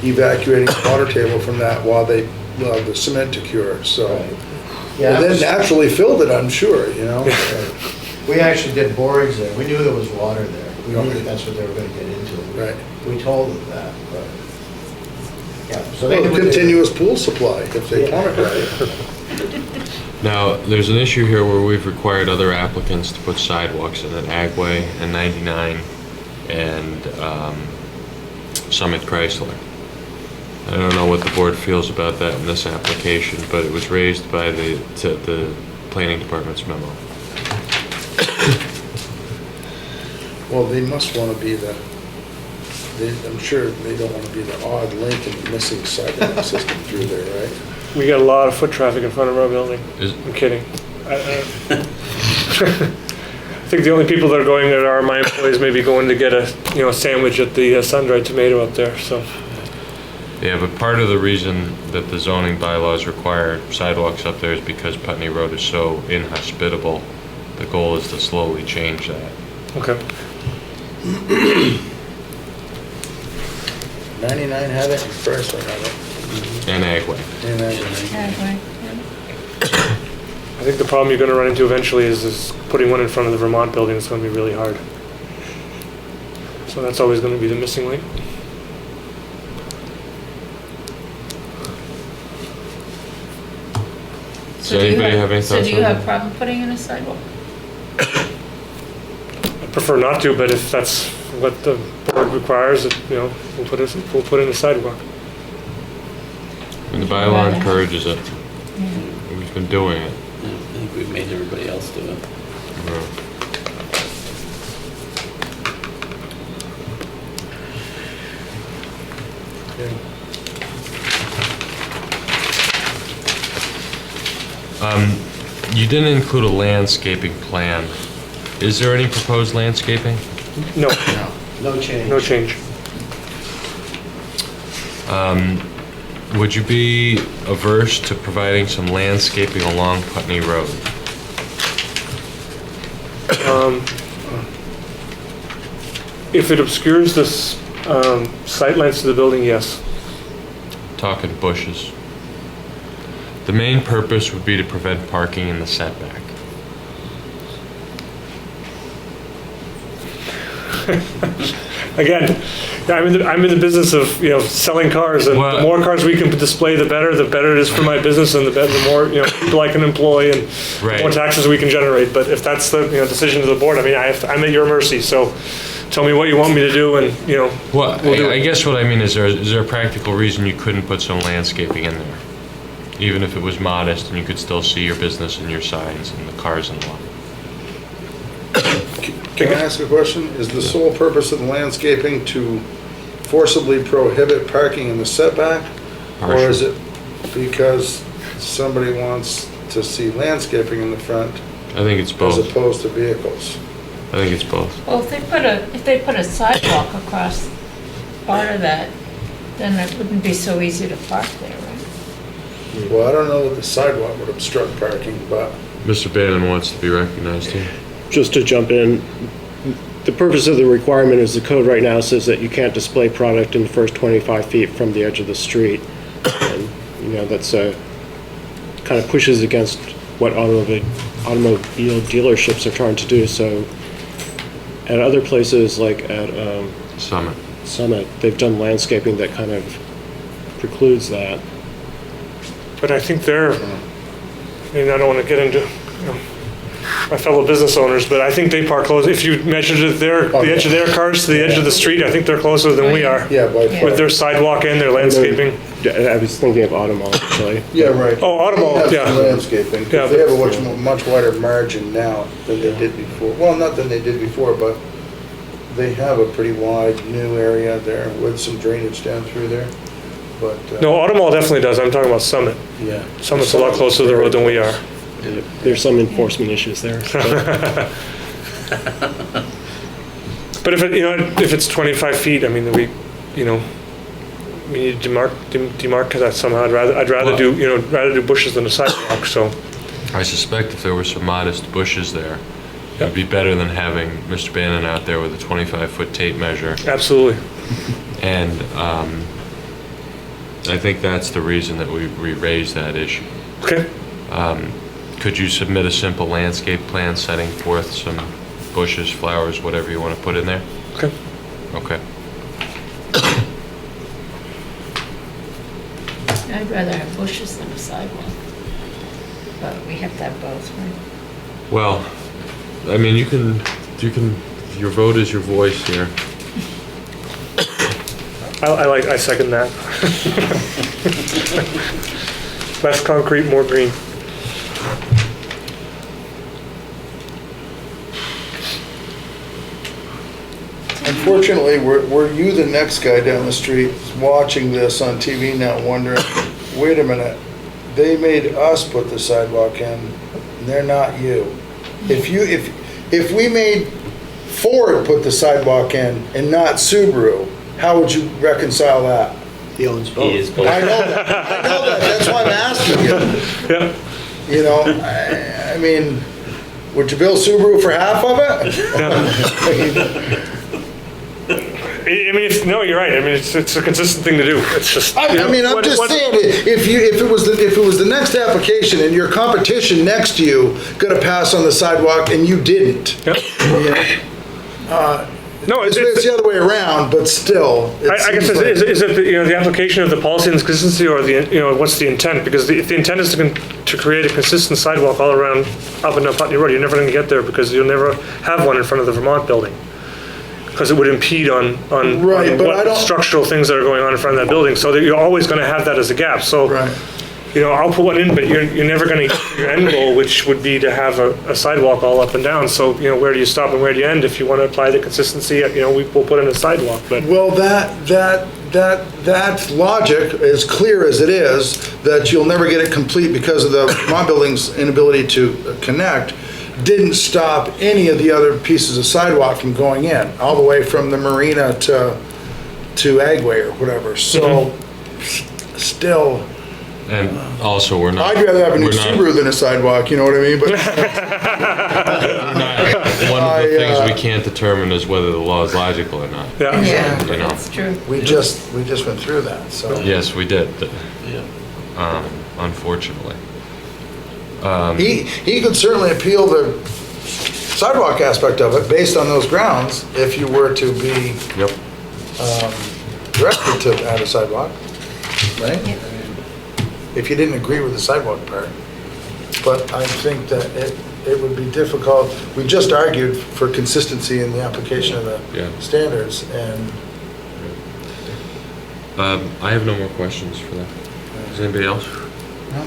evacuating the water table from that while they allowed the cement to cure. So, Yeah, and that then was- naturally filled it, I'm sure, you know? We actually did borings there. We knew there was water there. We knew that that's what they were going to get into. Right. We told them that, but, yeah. So they Well, did what they- continuous pool supply, if they pump it right. Now, there's an issue here where we've required other applicants to put sidewalks in at Agway and 99 and Summit Chrysler. I don't know what the board feels about that in this application, but it was raised by the planning department's memo. Well, they must want to be I'm sure they don't want to be the odd link in the missing sidewalk system through there, right? We got a lot of foot traffic in front of our building. I'm kidding. I think the only people that are going there are my employees, maybe going to get a sandwich at the Sun-Dried Tomato up there. So. Yeah, but part of the reason that the zoning bylaws require sidewalks up there is because Putney Road is so inhospitable. The goal is to slowly change that. Okay. 99 had it, and Chrysler had it. And Agway. And Agway. I think the problem you're going to run into eventually is putting one in front of the Vermont building. It's going to be really hard. So that's always going to be the missing link. Does anybody have any So thoughts do you on have a that? problem putting in a sidewalk? I prefer not to, but if that's what the board requires, we'll put in a sidewalk. And the bylaw encourages it. We've been doing it. I think we've made everybody else do it. You didn't include a landscaping plan. Is there any proposed landscaping? No. No change. No change. Would you be averse to providing some landscaping along Putney Road? If it obscures the sight lines to the building, yes. Talking bushes. The main purpose would be to prevent parking in the setback. Again, I'm in the business of, selling cars, and the more cars we can display, the better it is for my business, and the more, people I can employ, and the more taxes we can generate. But if that's the, decision of the board, I'm at your mercy, so tell me what you want me to do, and, Well, we'll do I it. guess what I mean is there a practical reason you couldn't put some landscaping in there? Even if it was modest and you could still see your business and your signs and the cars in the lot? Can I ask a question? Is the sole purpose of the landscaping to forcibly prohibit parking in the setback? Or is it because somebody wants to see landscaping in the front? I think it's both. As opposed to vehicles? I think it's both. Well, if they put a sidewalk across part of that, then it wouldn't be so easy to park there, right? Well, I don't know that the sidewalk would obstruct parking, but... Mr. Bannon wants to be recognized here. Just to jump in, the purpose of the requirement is the code right now says that you can't display product in the first 25 feet from the edge of the street. And, that's kind of pushes against what automobile dealerships are trying to do. So at other places like at Summit, they've done landscaping that kind of precludes that. But I think I don't want to get into, my fellow business owners, but I think they park close. If you measured the edge of their cars to the edge of the street, I think they're closer than we are. Yeah, by far. With their sidewalk and their landscaping. I was thinking of Automall, actually. Yeah, right. Oh, Automall, They yeah. have some landscaping, 'cause they have a much wider margin now than they did before. Well, not than they did before, but they have a pretty wide new area there with some drainage down through there. But No, Automall definitely does. I'm talking about Summit. Yeah. Summit's a lot closer to the road than we are. There's some enforcement issues there. But if it's 25 feet, I mean, we need to demarc that somehow. I'd rather do bushes than a sidewalk. So I suspect if there were some modest bushes there, it'd be better than having Mr. Bannon out there with a 25-foot tape measure. Absolutely. And I think that's the reason that we raised that issue. Okay. Could you submit a simple landscape plan setting forth some bushes, flowers, whatever you want to put in there? Okay. Okay. I'd rather have bushes than a sidewalk. But we have to have both, right? Well, I mean, you can, your vote is your voice here. I second that. Less concrete, more green. unfortunately, were you the next guy down the street watching this on TV now wondering, wait a minute, they made us put the sidewalk in, and they're not you. If we made Ford put the sidewalk in and not Subaru, how would you reconcile that? He owns both. He is both. I know that. That's why I'm asking you. Yeah. You know, I mean, would you build Subaru for half of it? I mean, no, you're right. I mean, it's a consistent thing to do. It's just. I'm just saying, if it was the next application and your competition next to you got to pass on the sidewalk and you didn't. Yep. No, it's the other way around, but still. I guess is it the application of the policy and consistency, or what's the intent? Because if the intent is to create a consistent sidewalk all around up and down Putney Road, you're never going to get there because you'll never have one in front of the Vermont building. Because it would impede on what structural things that are going on in front of that building. So that you're always going to have that as a gap. So, I'll put one in, but you're never going to get your end goal, which would be to have a sidewalk all up and down. So, where do you stop and where do you end? If you want to apply the consistency, we'll put in a sidewalk. But well, that logic, as clear as it is, that you'll never get it complete because of the Vermont building's inability to connect, didn't stop any of the other pieces of sidewalk from going in, all the way from the marina to Agway or whatever. So, still. And also, we're not. I'd rather have a new Subaru than a sidewalk. You know what I mean? But one of the things we can't determine is whether the law is logical or not. Yeah, that's true. We just went through that. So yes, we did. Unfortunately. He could certainly appeal the sidewalk aspect of it, based on those grounds, if you were to be directed to add a sidewalk, right? If you didn't agree with the sidewalk part. But I think that it would be difficult. We just argued for consistency in the application of the standards, and I have no more questions for that. Does anybody else? No.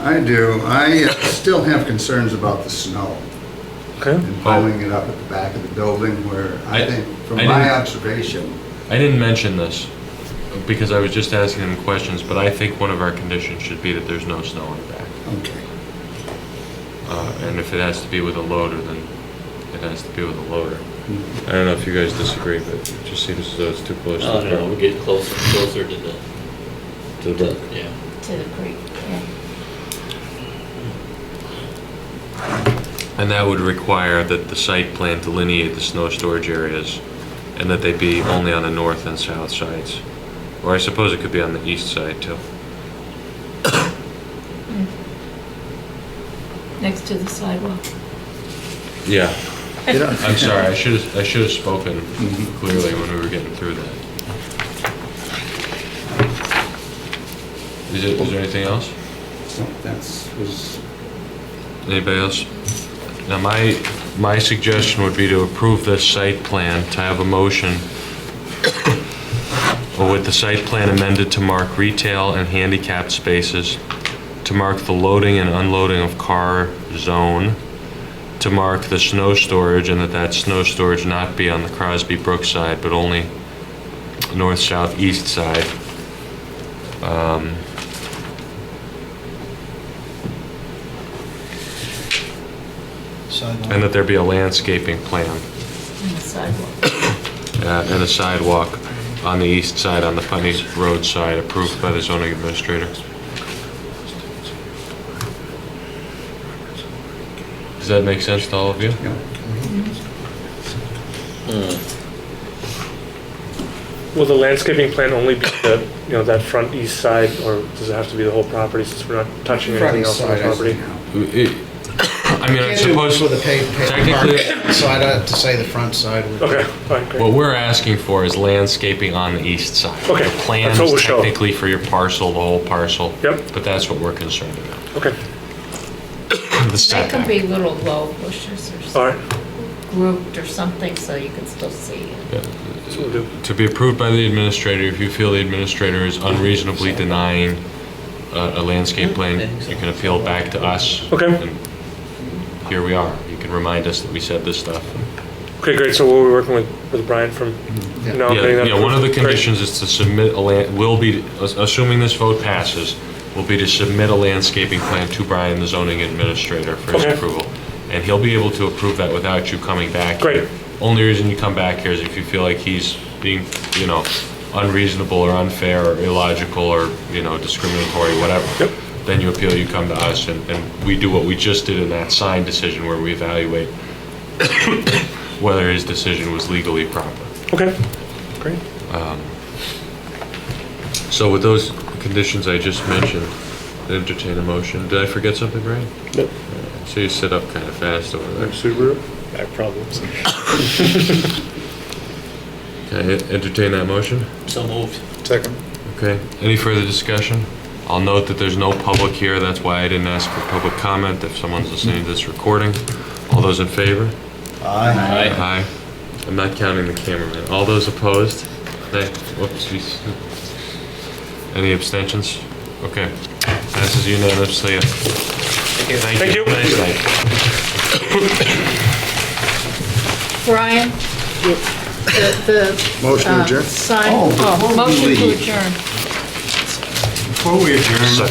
I do. I still have concerns about the snow. Okay. And piling it up at the back of the building where I think, from my observation. I didn't mention this because I was just asking them questions, but I think one of our conditions should be that there's no snow in the back. Okay. And if it has to be with a loader, then it has to be with a loader. I don't know if you guys disagree, but it just seems as though it's too close to the No, we're getting closer to the brook. Yeah. To the creek, yeah. And that would require that the site plan delineate the snow storage areas and that they be only on the north and south sides. Or I suppose it could be on the east side too. Next to the sidewalk. Yeah. I'm sorry, I should have spoken clearly when we were getting through that. Is there anything else? No, was. Anybody else? Now, my suggestion would be to approve this site plan, to have a motion or with the site plan amended to mark retail and handicapped spaces, to mark the loading and unloading of car zone, to mark the snow storage, and that snow storage not be on the Crosby Brook side, but only north, south, east side. And that there be a landscaping plan. And the sidewalk. And a sidewalk on the east side, on the Putney Road side, approved by the zoning administrator. Does that make sense to all of you? Yeah. Will the landscaping plan only be that front east side, or does it have to be the whole property since we're not touching anything else on the property? I mean, I suppose With the technically, side to say the front side. Okay, fine, great. what we're asking for is landscaping on the east side. Okay, The plans that's what we'll show. technically for your parcel, the whole parcel. Yep. But that's what we're concerned about. Okay. The They setback. can be little low bushes or All something, right. grouped or something, so you can still see it. Yeah. That's what we'll do. To be approved by the administrator, if you feel the administrator is unreasonably denying a landscape plan, you can appeal back to us. Okay. And here we are. You can remind us that we said this stuff. Okay, great. So we'll be working with Brian from. Yeah, one of the conditions is to submit assuming this vote passes, will be to submit a landscaping plan to Brian, the zoning administrator, for his approval. And he'll be able to approve that without you coming back. Great. Only reason you come back here is if you feel like he's being, unreasonable or unfair or illogical or, discriminatory, whatever. Yep. Then you appeal, you come to us, and we do what we just did in that signed decision where we evaluate whether his decision was legally proper. Okay, great. So with those conditions I just mentioned, entertain a motion. Did I forget something, Brian? Nope. So you sit up kind of fast over there. Subaru? Back problems. Can I entertain that motion? So moved. Second. Okay, any further discussion? I'll note that there's no public here, that's why I didn't ask for public comment if someone's listening to this recording. All those in favor? Aye. Aye. I'm not counting the cameraman. All those opposed? Nay. Whoops, jeez. Any abstentions? Okay. Passes unanimously. Thank you. Nice night. Brian? The Motion to adjourn? sign, before we motion to leave. adjourn. Before we adjourn,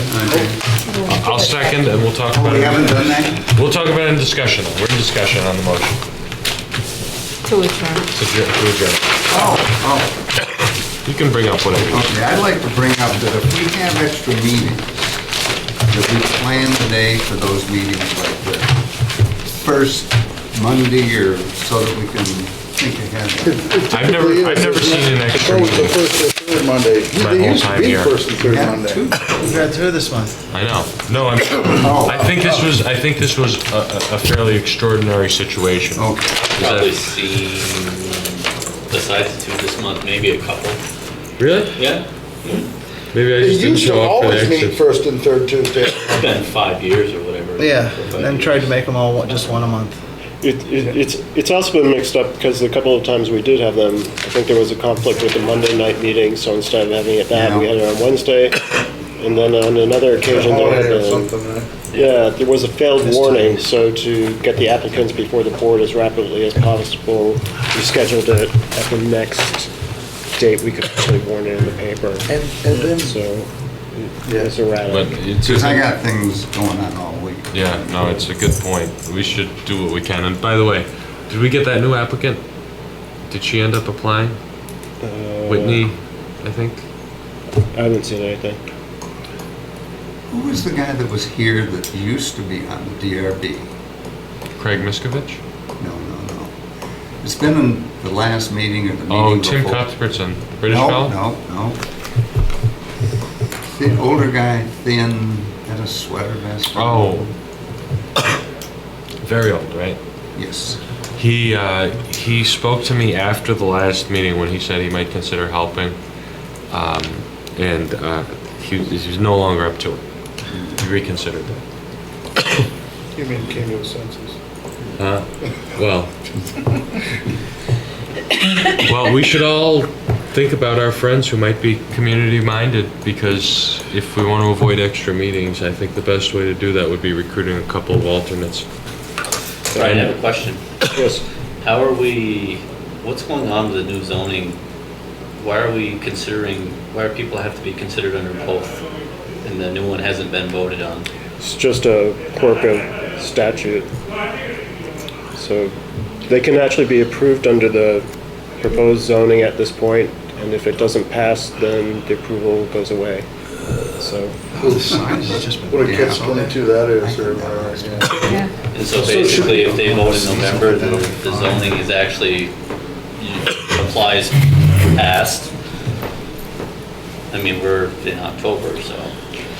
I'll second and we'll talk about it. we haven't done that? We'll talk about it in discussion. We're in discussion on the motion. To adjourn. To adjourn. Oh. You can bring up whatever you want. Okay, I'd like to bring up that if we have extra meetings, that we plan today for those meetings like the first Monday or so that we can think ahead. I've never seen an extra meeting. third Monday. My They whole used to time be here. first and third Monday. We got two this month. I know. No, I think this was a fairly extraordinary situation. Probably seen, besides the two this month, maybe a couple. Really? Yeah. Maybe I They just didn't used to show up for the always meet exit. first and third Tuesday. It's been 5 years or whatever. Yeah, 4 or 5 and then years. tried to make them all just one a month. It's also been mixed up because the couple of times we did have them, I think there was a conflict with the Monday night meeting, so instead of having it that, we had it on Wednesday. And then on another occasion, there had Holiday or been, something, right? yeah, there was a failed warning, so to get the applicants before the board as rapidly as possible, we scheduled it at the next date we could actually warn it in the paper. And then, So, it's erratic. But it's Because I got things going on all week. Yeah, no, it's a good point. We should do what we can. And by the way, did we get that new applicant? Did she end up applying? Whitney, I think. I haven't seen anything. Who was the guy that was here that used to be on the DRB? Craig Miskovich? No. It's been in the last meeting or the meeting Oh, before. Tim Cuthbertson, British No, fellow? No. The older guy, thin, had a sweater vest. Oh. Very old, right? Yes. He spoke to me after the last meeting when he said he might consider helping. He's no longer up to it. He reconsidered that. you mean came to a senses? Well, we should all think about our friends who might be community-minded, because if we want to avoid extra meetings, I think the best way to do that would be recruiting a couple of alternates. Brian, I have a question. Yes. What's going on with the new zoning? Why are people have to be considered under both, and the new one hasn't been voted on? It's just a quirk of statute. So they can actually be approved under the proposed zoning at this point, and if it doesn't pass, then the approval goes away. So. What a catch-22 that is, or whatever, yeah. And so basically, if they vote in November, the zoning is actually, applies past. I mean, we're in October, so.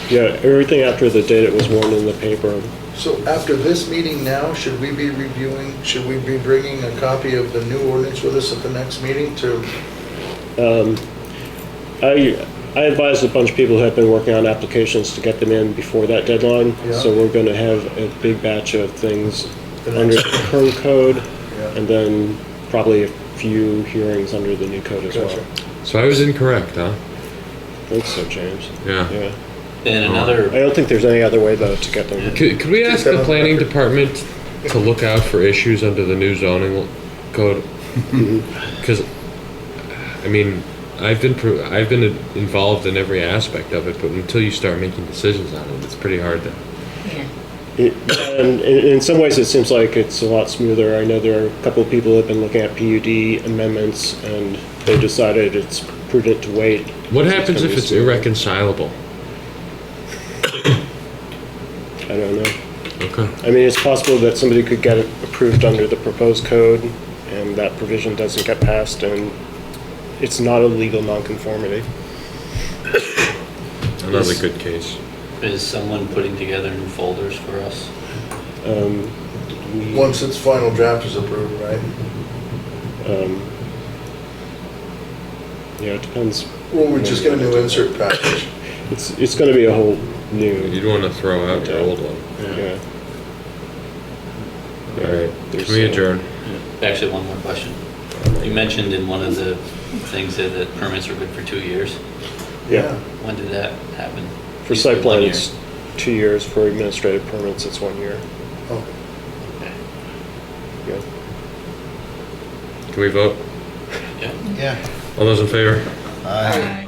Yeah, everything after the date it was warned in the paper. So after this meeting now, should we be bringing a copy of the new ordinance with us at the next meeting to? I advised a bunch of people who have been working on applications to get them in before that deadline. Yeah. So we're going to have a big batch of things under the current code, and then probably a few hearings under the new code as well. So I was incorrect, huh? I think so, James. Yeah. And another. I don't think there's any other way though to get them. Could we ask the planning department to look out for issues under the new zoning code? Because, I mean, I've been involved in every aspect of it, but until you start making decisions on it, it's pretty hard to. And in some ways, it seems like it's a lot smoother. I know there are a couple of people who have been looking at PUD amendments, and they decided it's prudent to wait. What happens if it's irreconcilable? I don't know. Okay. I mean, it's possible that somebody could get it approved under the proposed code, and that provision doesn't get passed, and it's not a legal nonconformity. Another good case. Is someone putting together new folders for us? Once its final draft is approved, right? Yeah, it depends. Well, we just get a new insert package. It's going to be a whole new. You'd want to throw out your old one. Yeah. All right. Can we adjourn? Actually, one more question. You mentioned in one of the things that permits are good for 2 years. Yeah. When did that happen? For site plan, it's 2 years. For administrative permits, it's 1 year. Oh. Yeah. Can we vote? Yeah. Yeah. All those in favor? Aye.